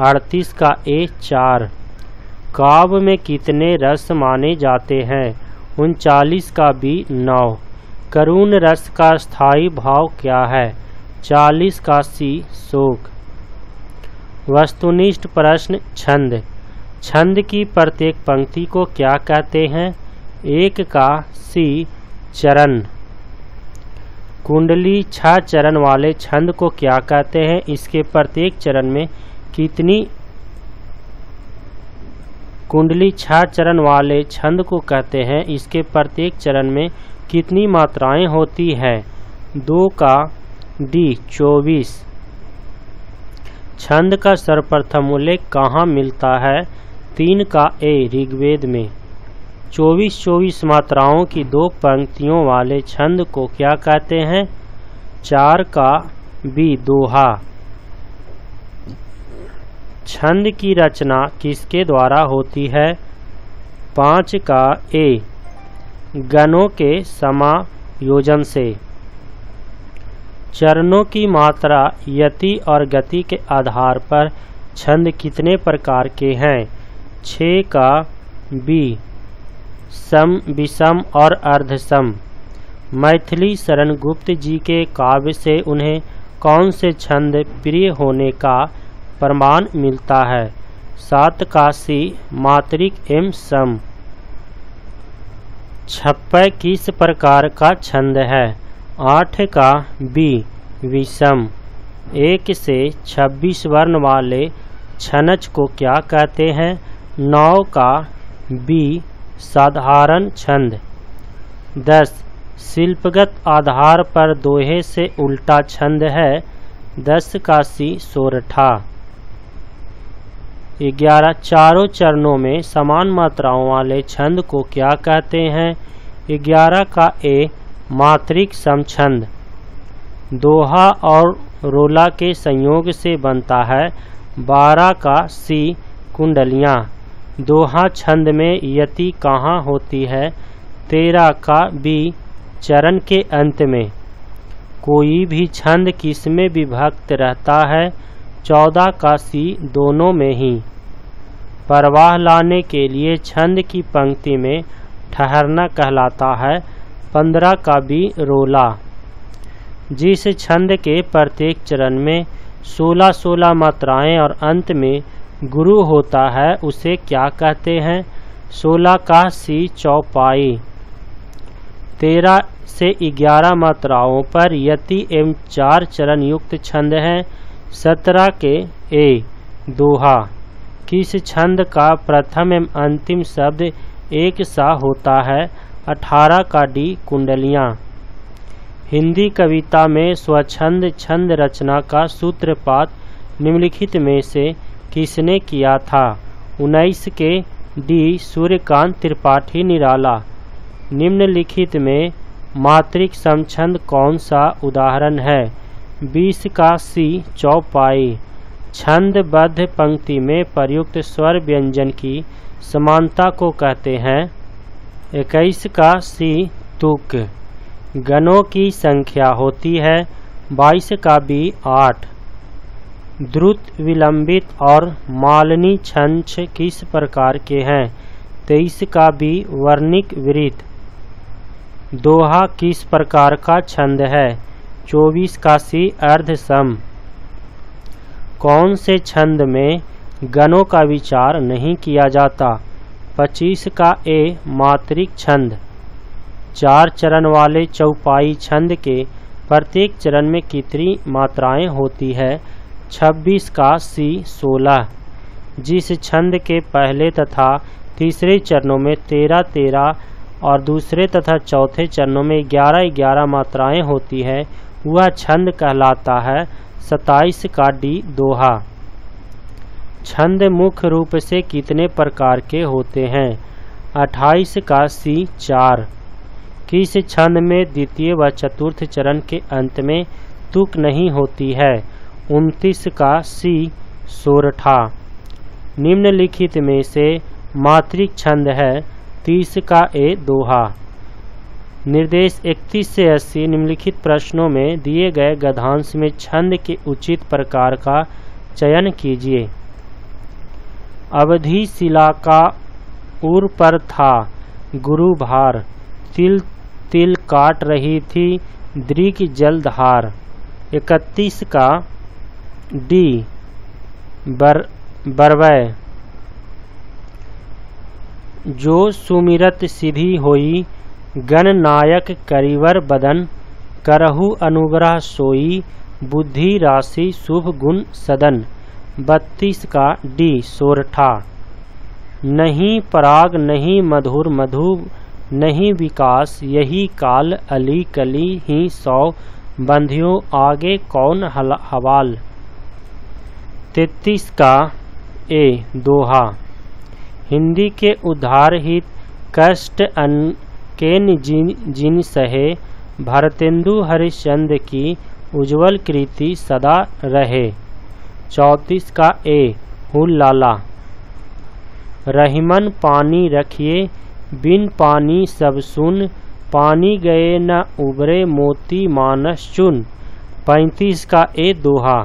38 का ए 4। काव्य में कितने रस माने जाते हैं? 39 का बी 9। करुण रस का स्थायी भाव क्या है? 40 का सी शोक। वस्तुनिष्ठ प्रश्न। छंद। छंद की प्रत्येक पंक्ति को क्या कहते हैं? 1 का सी चरण। कुंडली 6 चरण वाले छंद को क्या कहते हैं? इसके प्रत्येक चरण में कितनी कुंडली 6 चरण वाले छंद को कहते हैं, इसके प्रत्येक चरण में कितनी मात्राएं होती है? 2 का डी 24। छंद का सर्वप्रथम उल्लेख कहाँ मिलता है? 3 का ए ऋग्वेद में। 24 मात्राओं की 2 पंक्तियों वाले छंद को क्या कहते हैं? 4 का बी दोहा। छंद की रचना किसके द्वारा होती है? 5 का ए गणों के समायोजन से। चरणों की मात्रा, यति और गति के आधार पर छंद कितने प्रकार के हैं? 6 का बी सम, विषम और अर्धसम। मैथिली शरण गुप्त जी के काव्य से उन्हें कौन से छंद प्रिय होने का प्रमाण मिलता है? 7 का सी मात्रिक एवं सम। छप्पय किस प्रकार का छंद है? 8 का बी विषम। 1 से 26 वर्ण वाले छनच को क्या कहते हैं? 9 का बी साधारण छंद। 10 शिल्पगत आधार पर दोहे से उल्टा छंद है? 10 का सी सोरठा। 11 चारों चरणों में समान मात्राओं वाले छंद को क्या कहते हैं? 11 का ए मात्रिक समछंद। दोहा और रोला के संयोग से बनता है। 12 का सी कुंडलियाँ। दोहा छंद में यति कहाँ होती है? 13 का बी चरण के अंत में। कोई भी छंद किसमें विभक्त रहता है? 14 का सी दोनों में ही। प्रवाह लाने के लिए छंद की पंक्ति में ठहरना कहलाता है। 15 का बी रोला। जिस छंद के प्रत्येक चरण में 16 मात्राएं और अंत में गुरु होता है उसे क्या कहते हैं? 16 का सी चौपाई। 13 से 11 मात्राओं पर यति एवं 4 चरण युक्त छंद है। 17 के ए दोहा। किस छंद का प्रथम एवं अंतिम शब्द एक सा होता है? 18 का डी कुंडलियाँ। हिंदी कविता में स्वच्छंद छंद रचना का सूत्रपात निम्नलिखित में से किसने किया था? 19 के डी सूर्यकांत त्रिपाठी निराला। निम्नलिखित में मात्रिक समछंद कौन सा उदाहरण है? 20 का सी चौपाई। छंदबद्ध पंक्ति में प्रयुक्त स्वर व्यंजन की समानता को कहते हैं। 21 का सी तुक। गणों की संख्या होती है। 22 का बी 8। द्रुत, विलंबित और मालनी छंद किस प्रकार के हैं? 23 का बी वर्णिक वृत्त। दोहा किस प्रकार का छंद है? 24 का सी अर्धसम। कौन से छंद में गणों का विचार नहीं किया जाता? 25 का ए मात्रिक छंद। 4 चरण वाले चौपाई छंद के प्रत्येक चरण में कितनी मात्राएं होती है? 26 का सी 16। जिस छंद के पहले तथा तीसरे चरणों में 13 और दूसरे तथा चौथे चरणों में 11 मात्राएं होती है वह छंद कहलाता है। 27 का डी दोहा। छंद मुख्य रूप से कितने प्रकार के होते हैं? 28 का सी 4। किस छंद में द्वितीय व चतुर्थ चरण के अंत में तुक नहीं होती है? 29 का सी सोरठा। निम्नलिखित में से मात्रिक छंद है। 30 का ए दोहा। निर्देश 31 से 80 निम्नलिखित प्रश्नों में दिए गए गद्यांश में छंद के उचित प्रकार का चयन कीजिए। अवधि शिला का उर पर था गुरु भार, तिल तिल काट रही थी दृग जलधार। 31 का डी बरवै, जो सुमिरत सिद्धि होई गणनायक करिवर बदन, करहु अनुग्रह सोई बुद्धि राशि शुभ गुण सदन। 32 का डी सोरठा, नहीं पराग नहीं मधुर मधु नहीं विकास, यही काल अली कली ही सौ बंधियों आगे कौन हवाल। 33 का ए दोहा, हिंदी के उद्धार हित कष्ट अनकेन जिन सहे, भारतेंदु हरिश्चंद्र की उज्जवल कृति सदा रहे। 34 का ए हुल्लाला, रहीमन पानी रखिए बिन पानी सब सुन, पानी गए न उबरे मोती मानस चुन। 35 का ए दोहा,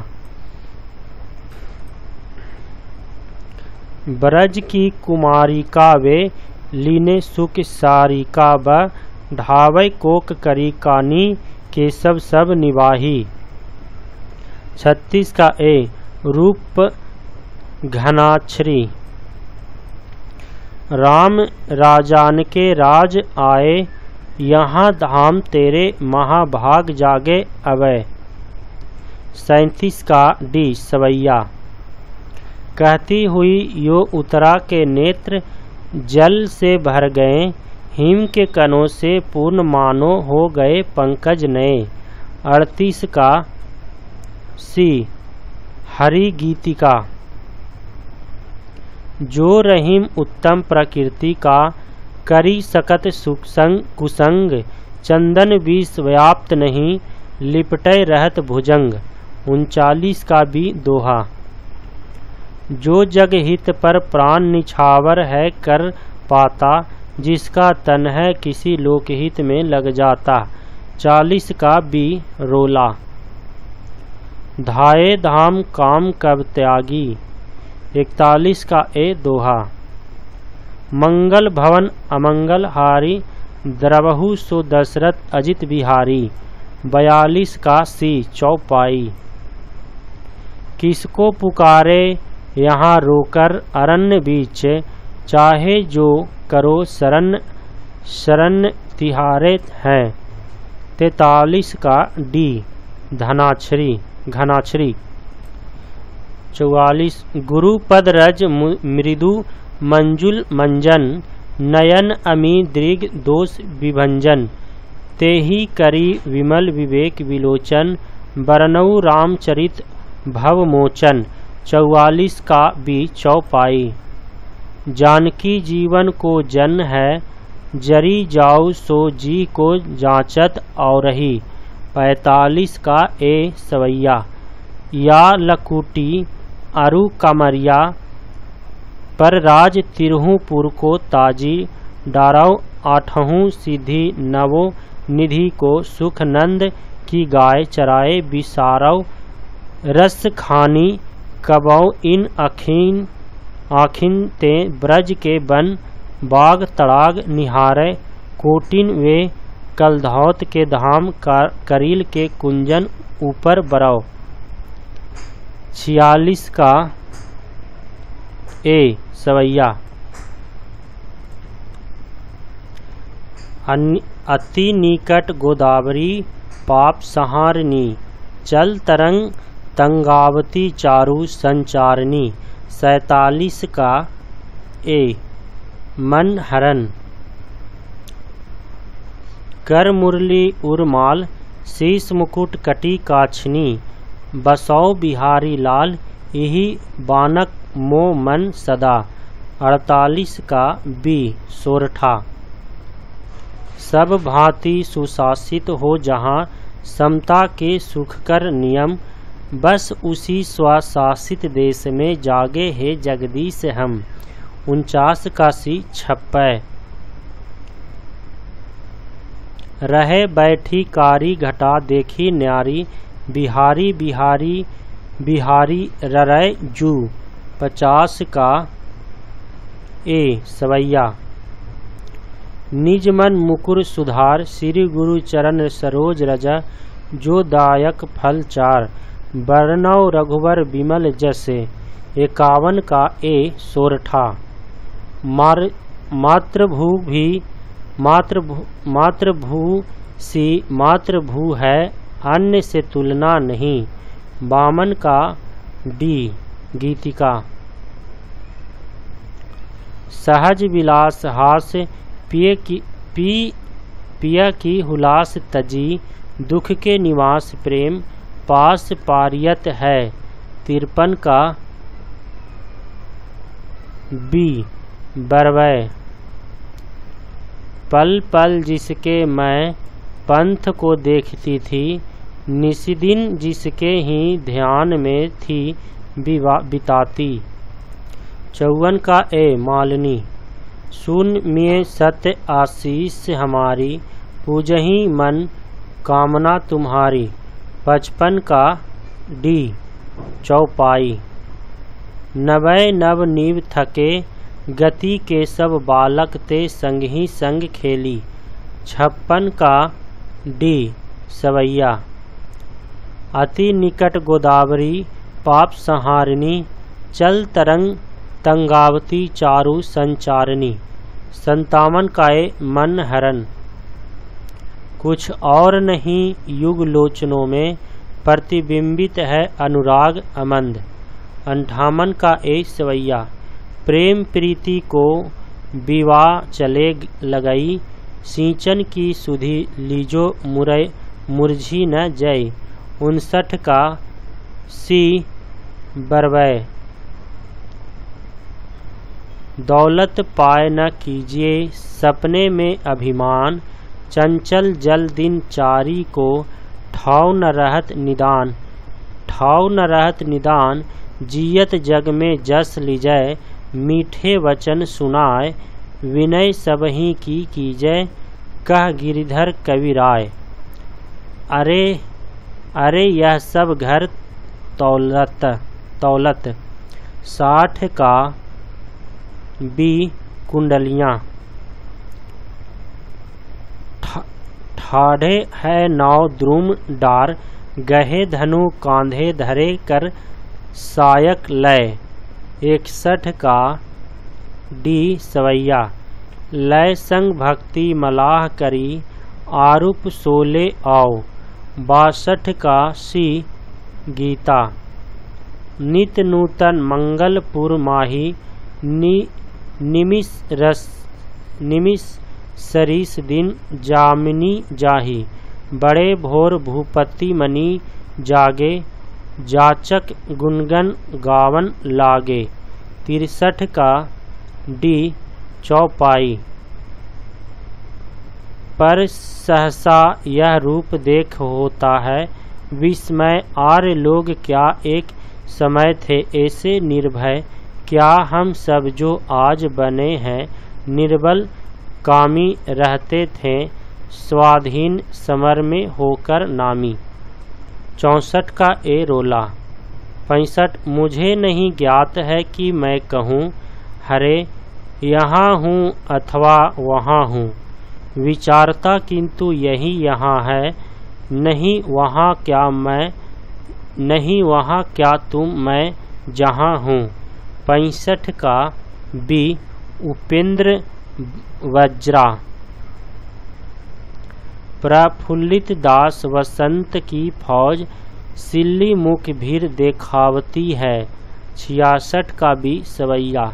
ब्रज की कुमारिका वे लीने सुख सारिका ब, ढावै कोक करी कानी केशव सब निवाही। 36 का ए रूप घनाक्षरी, राम राजान के राज आए, यहाँ धाम तेरे महाभाग जागे अवै। 37 का डी सवैया, कहती हुई यो उतरा के नेत्र जल से भर गए, हिम के कणों से पूर्ण मानो हो गए पंकज नए। 38 का सी हरि गीतिका, जो रहीम उत्तम प्रकृति का, करी सकत सुसंग कुसंग, चंदन विष व्याप्त नहीं लिपटे रहत भुजंग। 39 का भी दोहा, जो जग हित पर प्राण निछावर है कर पाता, जिसका तन है किसी लोकहित में लग जाता। 40 का बी रोला, धाये धाम काम कब त्यागी। 41 का ए दोहा, मंगल भवन अमंगल हारी, द्रवहु सो दशरथ अजित बिहारी। 42 का सी चौपाई, किसको पुकारे यहाँ रोकर अरण्य बीच, चाहे जो करो शरण शरण तिहारे हैं। 43 का डी घनाक्षरी। 44 गुरुपद रज मृदु मंजुल मंजन, नयन अमी दृग दोष विभंजन, तेहि करी विमल विवेक विलोचन, बरनऊ रामचरित भवमोचन। 44 का बी चौपाई, जानकी जीवन को जन है, जरी जाऊ सो जी को जांचत और रही। 45 का ए सवैया, या लकुटी अरु कमरिया, पर राज तिरहुपुर को ताजी, डारव आठहूँ सिद्धि नवो निधि को, सुख नंद की गाय चराए बिसारव, रस खानी कबौ इन आखिन ते, ब्रज के बन बाग तड़ाग निहारे, कोटिन वे कलधौत के धाम करील के कुंजन ऊपर बरव। 46 का ए सवैया, अति निकट गोदावरी पाप संहारनी, चल तरंग तंगावती चारु संचारनी। 47 का ए मन हरन, कर मुरली उर्माल, शीश मुकुट कटी काछनी, बसौ बिहारी लाल, यही बानक मो मन सदा। 48 का बी सोरठा, सब भांति सुशासित हो जहाँ, समता के सुखकर नियम, बस उसी स्वशासित देश में जागे है जगदीश हम। 49 का सी छप्पै, रहे बैठी कारी घटा देखी न्यारी, बिहारी बिहारी बिहारी ररय जू। 50 का ए सवैया। निज मन मुकुर सुधार, श्री गुरु चरण सरोज रज। जो दायक फल चार, बरनौ रघुवर विमल जसे। 51 का ए सोरठा। मातृभू भी मातृभू सी मातृभू है, अन्य से तुलना नहीं। 52 का डी गीतिका। सहज विलास हास, पिया की हुलास तजी। दुख के निवास प्रेम, पास पारियत है। 53 का बी बरवै। पल पल जिसके मैं पंथ को देखती थी, निशिदिन जिसके ही ध्यान में थी बिताती। 54 का ए मालिनी। सुन में सत्य आशीष हमारी, पूजही मन कामना तुम्हारी। 55 का डी चौपाई। नवै नव नीव थके, गति के सब बालक ते संग ही संग खेली। 56 का डी सवैया। अति निकट गोदावरी, पाप संहारिणी। चल तरंग तंगावती चारु संचारिणी। 57 का ए मन हरण। कुछ और नहीं युग लोचनों में, प्रतिबिंबित है अनुराग अमंद। 58 का ए सवैया। प्रेम प्रीति को विवाह चले लगई, सिंचन की सुधि लीजो मुरझी न जय। 59 का सी बरवै। दौलत पाए न कीजिए सपने में अभिमान, चंचल जल दिन चारी को ठाव न रहत निदान। ठाव न रहत निदान, जियत जग में जस लीजय। मीठे वचन सुनाए, विनय सबही की कीजय। कह गिरिधर कविराय। अरे अरे यह सब घर तौलत। 60 का बी कुंडलियाँ। ठाढ़े है नाव द्रुम डार, गहे धनु कांधे धरे कर सायक लय। 61 का डी सवैया। लय संग भक्ति मलाह करी, आरूप सोले आओ। 62 का सी गीता। नित नूतन मंगलपुर माही, निमिष सरीस दिन जामिनी जाही। बड़े भोर भूपति मणि जागे, जाचक गुनगन गावन लागे। 63 का डी चौपाई। पर सहसा यह रूप देख होता है विस्मय, आर्य लोग क्या एक समय थे ऐसे निर्भय। क्या हम सब जो आज बने हैं निर्बल, कामी रहते थे स्वाधीन समर में होकर नामी। 64 का ए रोला। 65 मुझे नहीं ज्ञात है कि मैं कहूँ, हरे यहाँ हूँ अथवा वहाँ हूँ। विचारता किंतु यही यहाँ है, नहीं वहाँ क्या मैं, नहीं वहाँ क्या तुम, मैं जहाँ हूँ। 65 का बी उपेंद्र वज्रा। प्रफुल्लित दास वसंत की फौज, सिल्ली मुख भीर देखावती है। 66 का बी सवैया।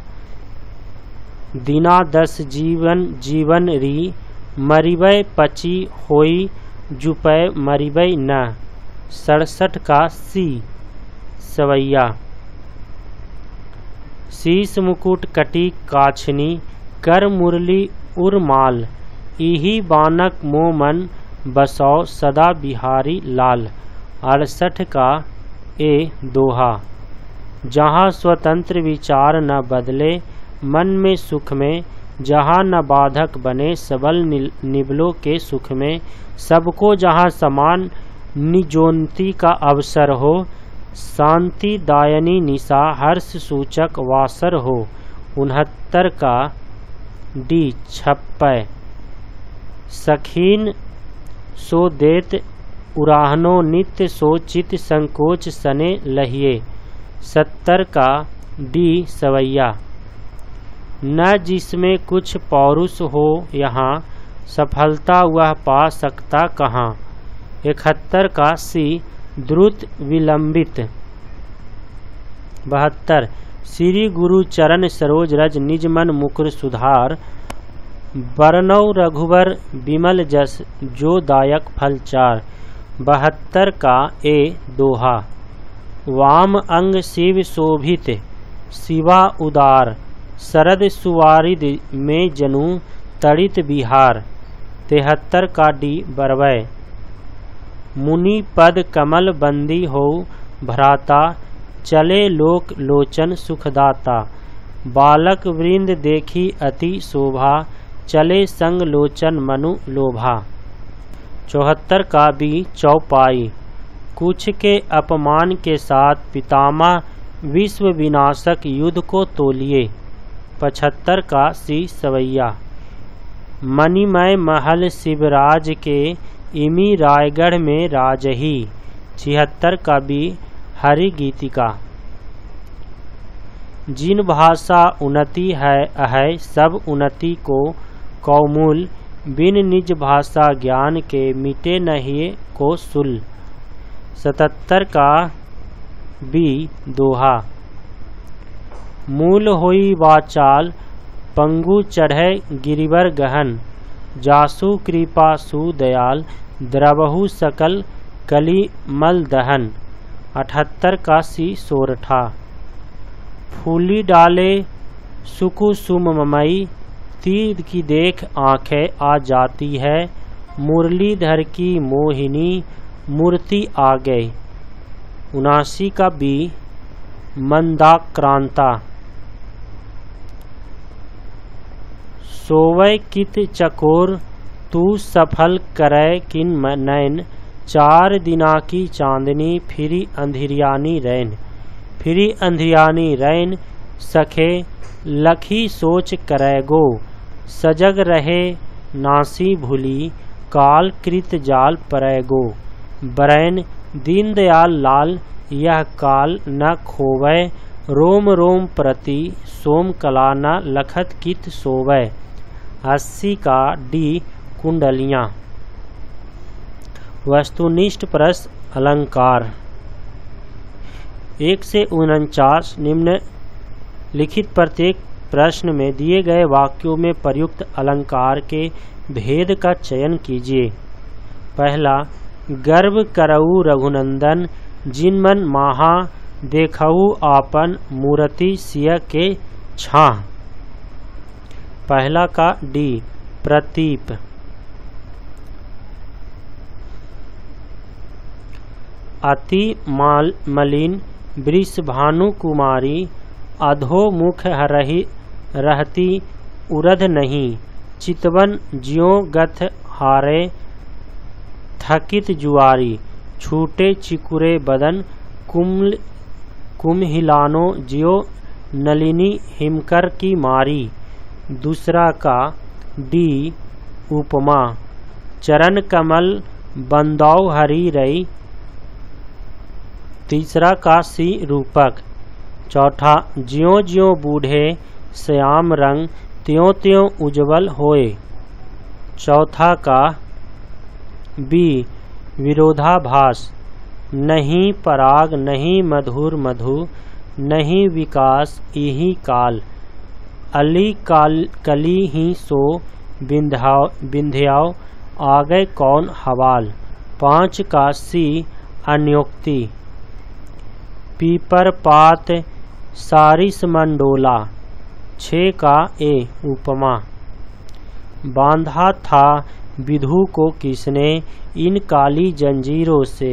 दिना 10 जीवन री, मरिबै पची होई जुपै मरिबै न। 67 का सी सवैया। शीस मुकुट कटी काछनी, कर मुरली उर्माल। इही बानक मोमन बसौ सदा बिहारी लाल। 68 का ए दोहा। जहाँ स्वतंत्र विचार न बदले, मन में सुख में जहाँ न बाधक बने सबल निबलों के सुख में, सबको जहाँ समान निजोन्ति का अवसर हो, शांति दायनी निशा हर्ष सूचक वासर हो। 69 का डी छप्पय सखीन सो देत उराहनो नित्य सो चित संकोच सने लहिए। 70 का डी सवैया न जिसमें कुछ पौरुष हो यहाँ, सफलता वह पा सकता कहाँ। 71 का सी द्रुत विलंबित। 72 श्री गुरु चरण सरोज रज निज मन मुकुर सुधार, बरनौ रघुवर विमल जस जो दायक फल चार। 72 का ए दोहा वाम अंग शिव शोभित शिवा उदार, शरद सुवारिद में जनु तड़ित बिहार। 73 का डी बरवै मुनि पद कमल बंदी हो भ्राता, चले लोक लोचन सुखदाता। बालक वृंद देखी अति शोभा, चले संग लोचन मनु लोभा। 74 का बी चौपाई कुछ के अपमान के साथ पितामह विश्व विनाशक युद्ध को तोलिए। 75 का सी सवैया मणिमय महल शिवराज के, इमी रायगढ़ में राजही। 76 का बी हरि गीतिका जिन भाषा उन्नति है सब उन्नति को कौमूल, बिन निज भाषा ज्ञान के मिटे नहीं को सुल। 77 का बी दोहा मूल होई वाचाल पंगु चढ़े गिरिवर गहन, जासु कृपा सुदयाल द्रवहु सकल कली मल दहन। 78 का सी सोरठा फूली डाले सुकुसुममयी, तीर की देख आंखें आ जाती है, मुरलीधर की मोहिनी मूर्ति आ गई। 79 का बी मंदाक्रांता सोवै कित चकोर तू सफल करे किन नैन, 4 दिना की चांदनी फिरी अंधिरियानी रैन। फिरी अंधिरियानी रैन सखे लखी सोच करे गो, सजग रहे नासी भूली काल कृत जाल परै गो। बरैन दीनदयाल लाल यह काल न खोवै, रोम रोम प्रति सोम कला न लखत कित सोवै। 80 का डी कुंडलियाँ वस्तुनिष्ठ प्रश्न अलंकार 1 से 49 निम्न लिखित प्रत्येक प्रश्न में दिए गए वाक्यों में प्रयुक्त अलंकार के भेद का चयन कीजिए। पहला गर्व करऊ रघुनंदन, जिनमन माहा देखऊ आपन मूर्ति सिय के छाह। पहला का डी प्रतीप अति मलिन वृषभानु कुमारी, अधोमुख रहती उरध नहीं, चितवन ज्यों गथ हारे थकित जुआरी, छूटे चिकुरे बदन कुम्हिलानो ज्यों नलिनी हिमकर की मारी। दूसरा का डी उपमा चरण कमल बंदाव हरी रई। तीसरा का सी रूपक। चौथा ज्यों ज्यों बूढ़े श्याम रंग, त्यों त्यों उज्जवल होए। चौथा का बी विरोधाभास नहीं पराग नहीं मधुर मधु, नहीं विकास इही काल, अली कली ही सो बिंध्याओ आगे कौन हवाल। 5 का सी अन्योक्ति पीपर पात सारिस मंडोला। 6 का ए उपमा बांधा था विधु को किसने, इन काली जंजीरों से,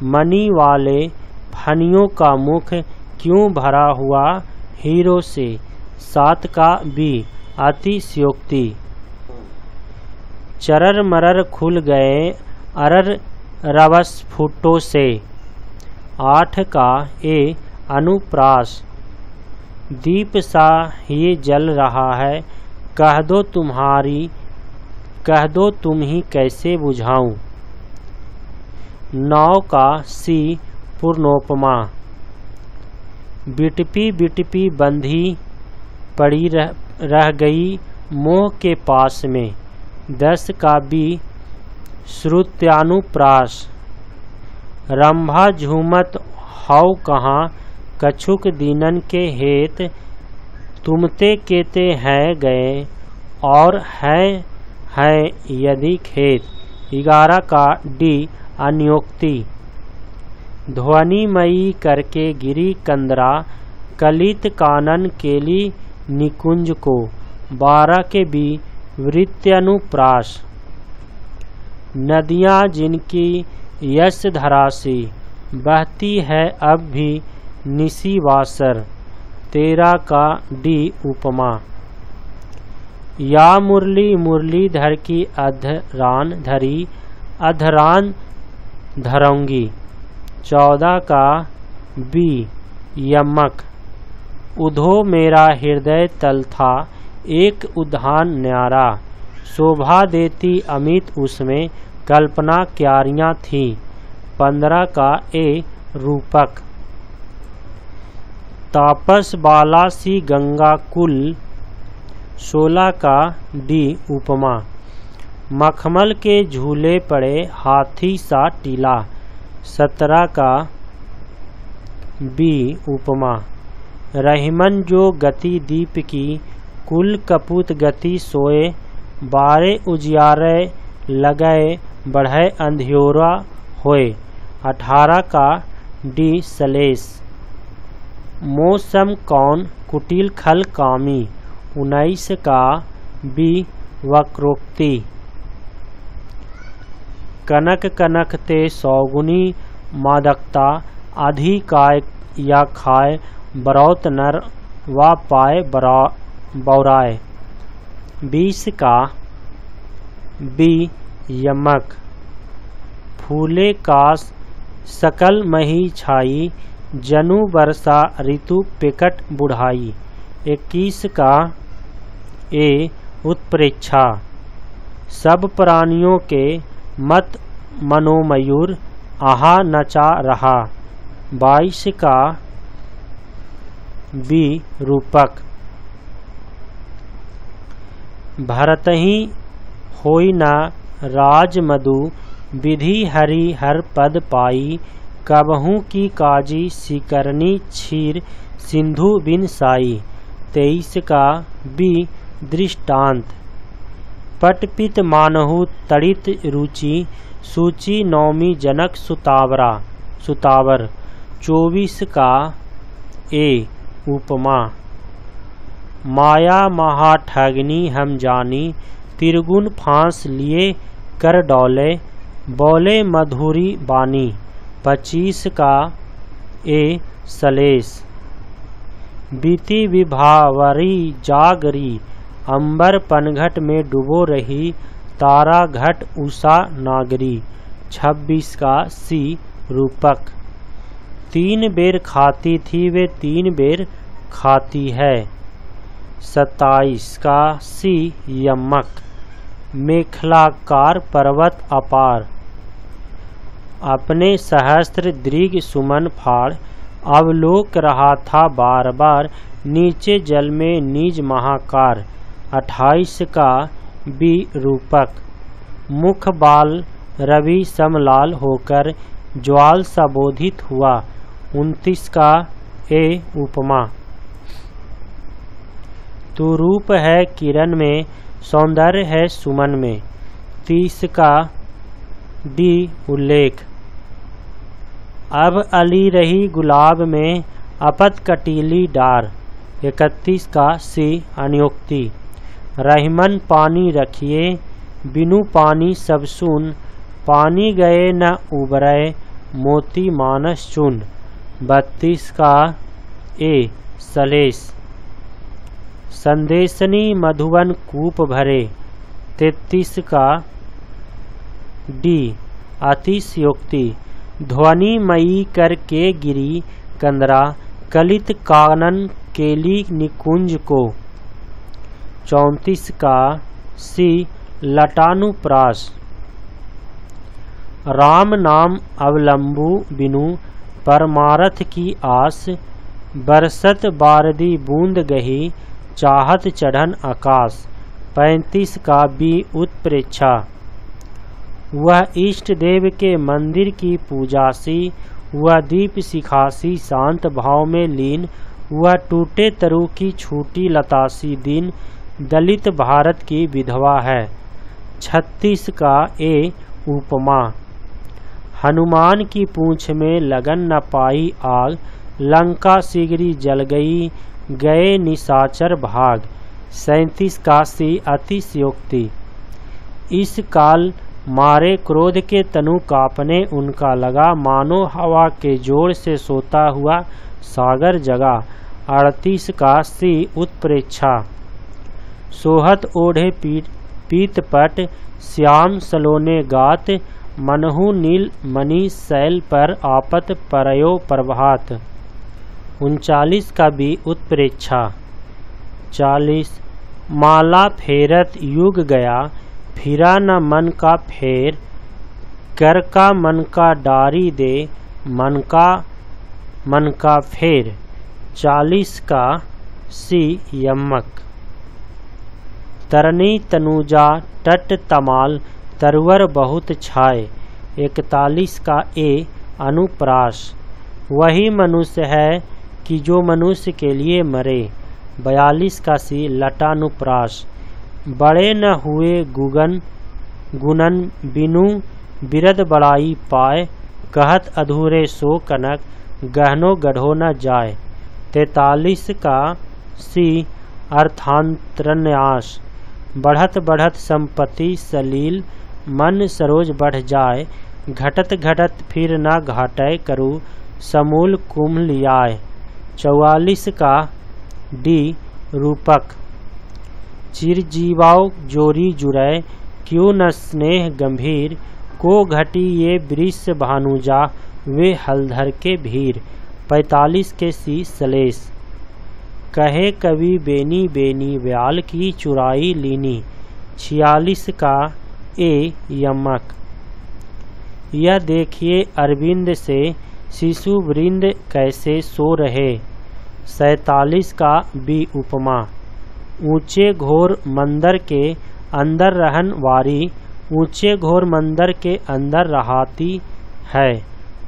मणि वाले फनियों का मुख क्यों भरा हुआ हीरो से। 7 का बी अतिशयोक्ति। चरर मरर खुल गए अरर रवस फूटों से। 8 का ए अनुप्रास। दीप सा ये जल रहा है, कह दो तुम ही कैसे बुझाऊं। 9 का सी पूर्णोपमा। बिटपी बिटपी बंधी पड़ी रह गई मोह के पास में। 10 का बी श्रुत्यानुप्रास। रंभा झूमत हौ कहाँ, कछुक दीनन के हेत। तुमते केते हैं गए और है यदि खेत। 11 का डी अनियोक्ति। ध्वनिमयी करके गिरी कंदरा, कलित कानन केली निकुंज को। 12 के बी वृत्त्यनुप्रास। नदियाँ जिनकी यश धरासी, बहती है अब भी निसी वासर। 13 का डी उपमा। या मुरली मुरलीधर की अधरान धरी, अधरान धरऊंगी। 14 का बी यमक। उधो मेरा हृदय तल था एक उद्यान न्यारा, शोभा देती अमित उसमें कल्पना क्यारियां थी। 15 का ए रूपक। तापस बाला सी गंगा कुल। 16 का डी उपमा। मखमल के झूले पड़े हाथी सा टीला। 17 का बी उपमा। रहीमन जो गति दीप की, कुल कपूत गति सोए। 12 उजियारे लगए बढ़े अंधियोरा होए। 18 का डी सलेस। मौसम कौन कुटिल खल कामी। 19 का बी वक्रोक्ति। कनक कनक ते सौगुनी मादकता, अधिकाय या खाए बरौत नर व पाए बौराए। 20 का बी यमक। फूले कास सकल मही छाई, जनु वर्षा ऋतु पिकट बुढ़ाई। 21 का ए उत्प्रेक्षा। सब प्राणियों के मत मनोमयूर आहा नचा रहा। 22 का बी रूपक। भरतहि होई न राज मधु, विधि हरि हर पद पाई। कबहू की काजी सिकरनी क्षीर, सिंधु बिन साई। 23 का बी दृष्टांत। पटपित मानहु तड़ित रुचि, सूची नौमी जनक सुतावर। 24 का ए उपमा। माया महाठगनी हम जानी, तिरगुन फांस लिए कर डौले। बोले मधुरी बानी। 25 का ए सलेस। बीती विभावरी जागरी, अंबर पनघट में डूबो रही। तारा घट उषा नागरी। 26 का सी रूपक। 3 बेर खाती थी वे 3 बेर खाती है। 27 का सी यमक। मेखलाकार पर्वत अपार, अपने सहस्त्र दृग सुमन फाड़। अवलोक रहा था बार बार, नीचे जल में निज महाकार। 28 का बी रूपक। मुख बाल रवि समलाल होकर ज्वाल सबोधित हुआ। 29 का ए उपमा। तू रूप है किरण में, सौंदर्य है सुमन में। 30 का डी उल्लेख। अब अली रही गुलाब में, अपत कटीली डार। 31 का सी अनियोक्ति। रहीमन पानी रखिए, बिनु पानी सब सुन। पानी गए न उबरे, मोती मानस चुन। 32 का ए सलेस। संदेशनी मधुवन कूप भरे। 33 का डी अतिशयोक्ति। ध्वनिमयी करके गिरी कंदरा कलित कानन केली निकुंज को। 34 का सी लटानुप्रास। राम नाम अवलंबु बिनु परमारथ की आस। बरसत बारदी बूंद गही चाहत चढ़न आकाश। 35 का बी उत्प्रेक्षा। वह इष्ट देव के मंदिर की पूजासी। वह दीप सिखासी शांत भाव में लीन। वह टूटे तरु की छूटी लतासी दिन। दलित भारत की विधवा है। 36 का ए उपमा। हनुमान की पूंछ में लगन न पाई आग। लंका शीघ्री जल गई गए निशाचर भाग। 37 का सी अतिशयोक्ति। इस काल मारे क्रोध के तनु कांपने उनका लगा। मानो हवा के जोर से सोता हुआ सागर जगा। 38 का सी उत्प्रेक्षा। सोहत ओढ़े पीतपट श्याम सलोने गात। मनहु नील मणि शैल पर आपत परयो प्रभात। 39 का भी उत्प्रेक्षा। 40 माला फेरत युग गया फिरा न मन का फेर। कर का मन का डारी दे मन का फेर। 40 का सी यमक। तरनी तनुजा तट तमाल तरवर बहुत छाए। 41 का ए अनुप्रास। वही मनुष्य है कि जो मनुष्य के लिए मरे। 42 का सी लटानुप्रास। बड़े न हुए गुणन बिनु बिरद बड़ाई पाए। कहत अधूरे सो कनक गहनो गढ़ो न जाए। 43 का सी अर्थांतरन्यास। बढ़त बढ़त संपत्ति सलील मन सरोज बढ़ जाए। घटत घटत फिर न घाटय करू समूल कुंभ लियाए। 44 का डी रूपक। चिरजीवाओ जोरी जुड़य क्यों न स्नेह गंभीर। को घटी ये वृष भानुजा वे हलधर के भीर। 45 के सी सलेश। कहे कवि बेनी बेनी व्याल की चुराई लीनी। 46 का ए यमक। यह देखिए अरविंद से शिशु वृंद कैसे सो रहे। 47 का बी उपमा। ऊंचे घोर मंदिर के अंदर रहन वारी। ऊंचे घोर मंदिर के अंदर रहाती है।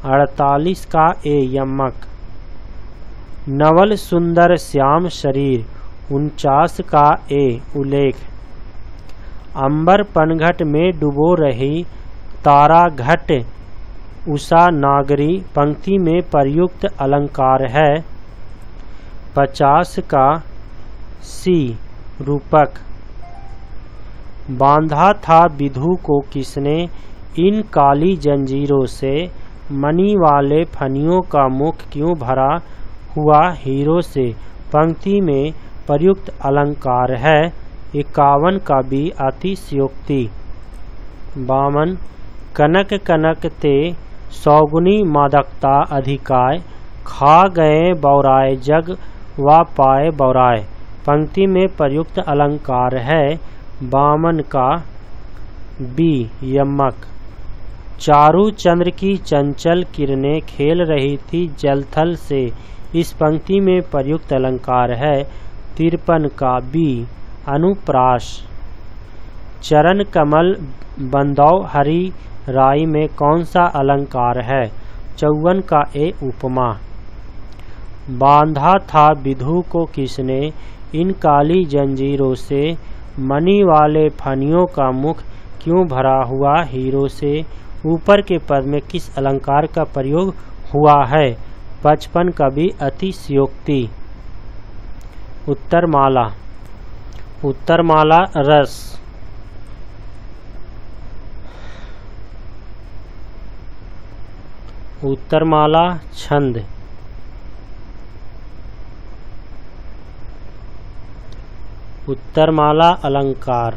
48 का ए यमक। नवल सुंदर श्याम शरीर। 49 का ए उल्लेख। अंबर पनघट में डुबो रही तारा घट उषा नागरी पंक्ति में प्रयुक्त अलंकार है। 50 का सी रूपक। बांधा था विधु को किसने इन काली जंजीरों से। मणि वाले फनियों का मुख क्यों भरा हुआ हीरो से। पंक्ति में प्रयुक्त अलंकार है। 51 का भी अतिशयोक्ति। 52 कनक कनक ते सौगुनी मादकता अधिकाय। खा गए बौराए जग व पाए बौराए। पंक्ति में प्रयुक्त अलंकार है। 52 का बी यमक। चारु चंद्र की चंचल किरणें खेल रही थी जलथल से। इस पंक्ति में प्रयुक्त अलंकार है। 53 का बी अनुप्रास। चरण कमल बंदौ हरि राई में कौन सा अलंकार है। 54 का ए उपमा। बांधा था विधु को किसने इन काली जंजीरों से। मणि वाले फनियों का मुख क्यों भरा हुआ हीरो से। ऊपर के पद में किस अलंकार का प्रयोग हुआ है। 55 का भी अतिशयोक्ति। उत्तरमाला। उत्तरमाला रस। उत्तरमाला छंद। उत्तरमाला अलंकार।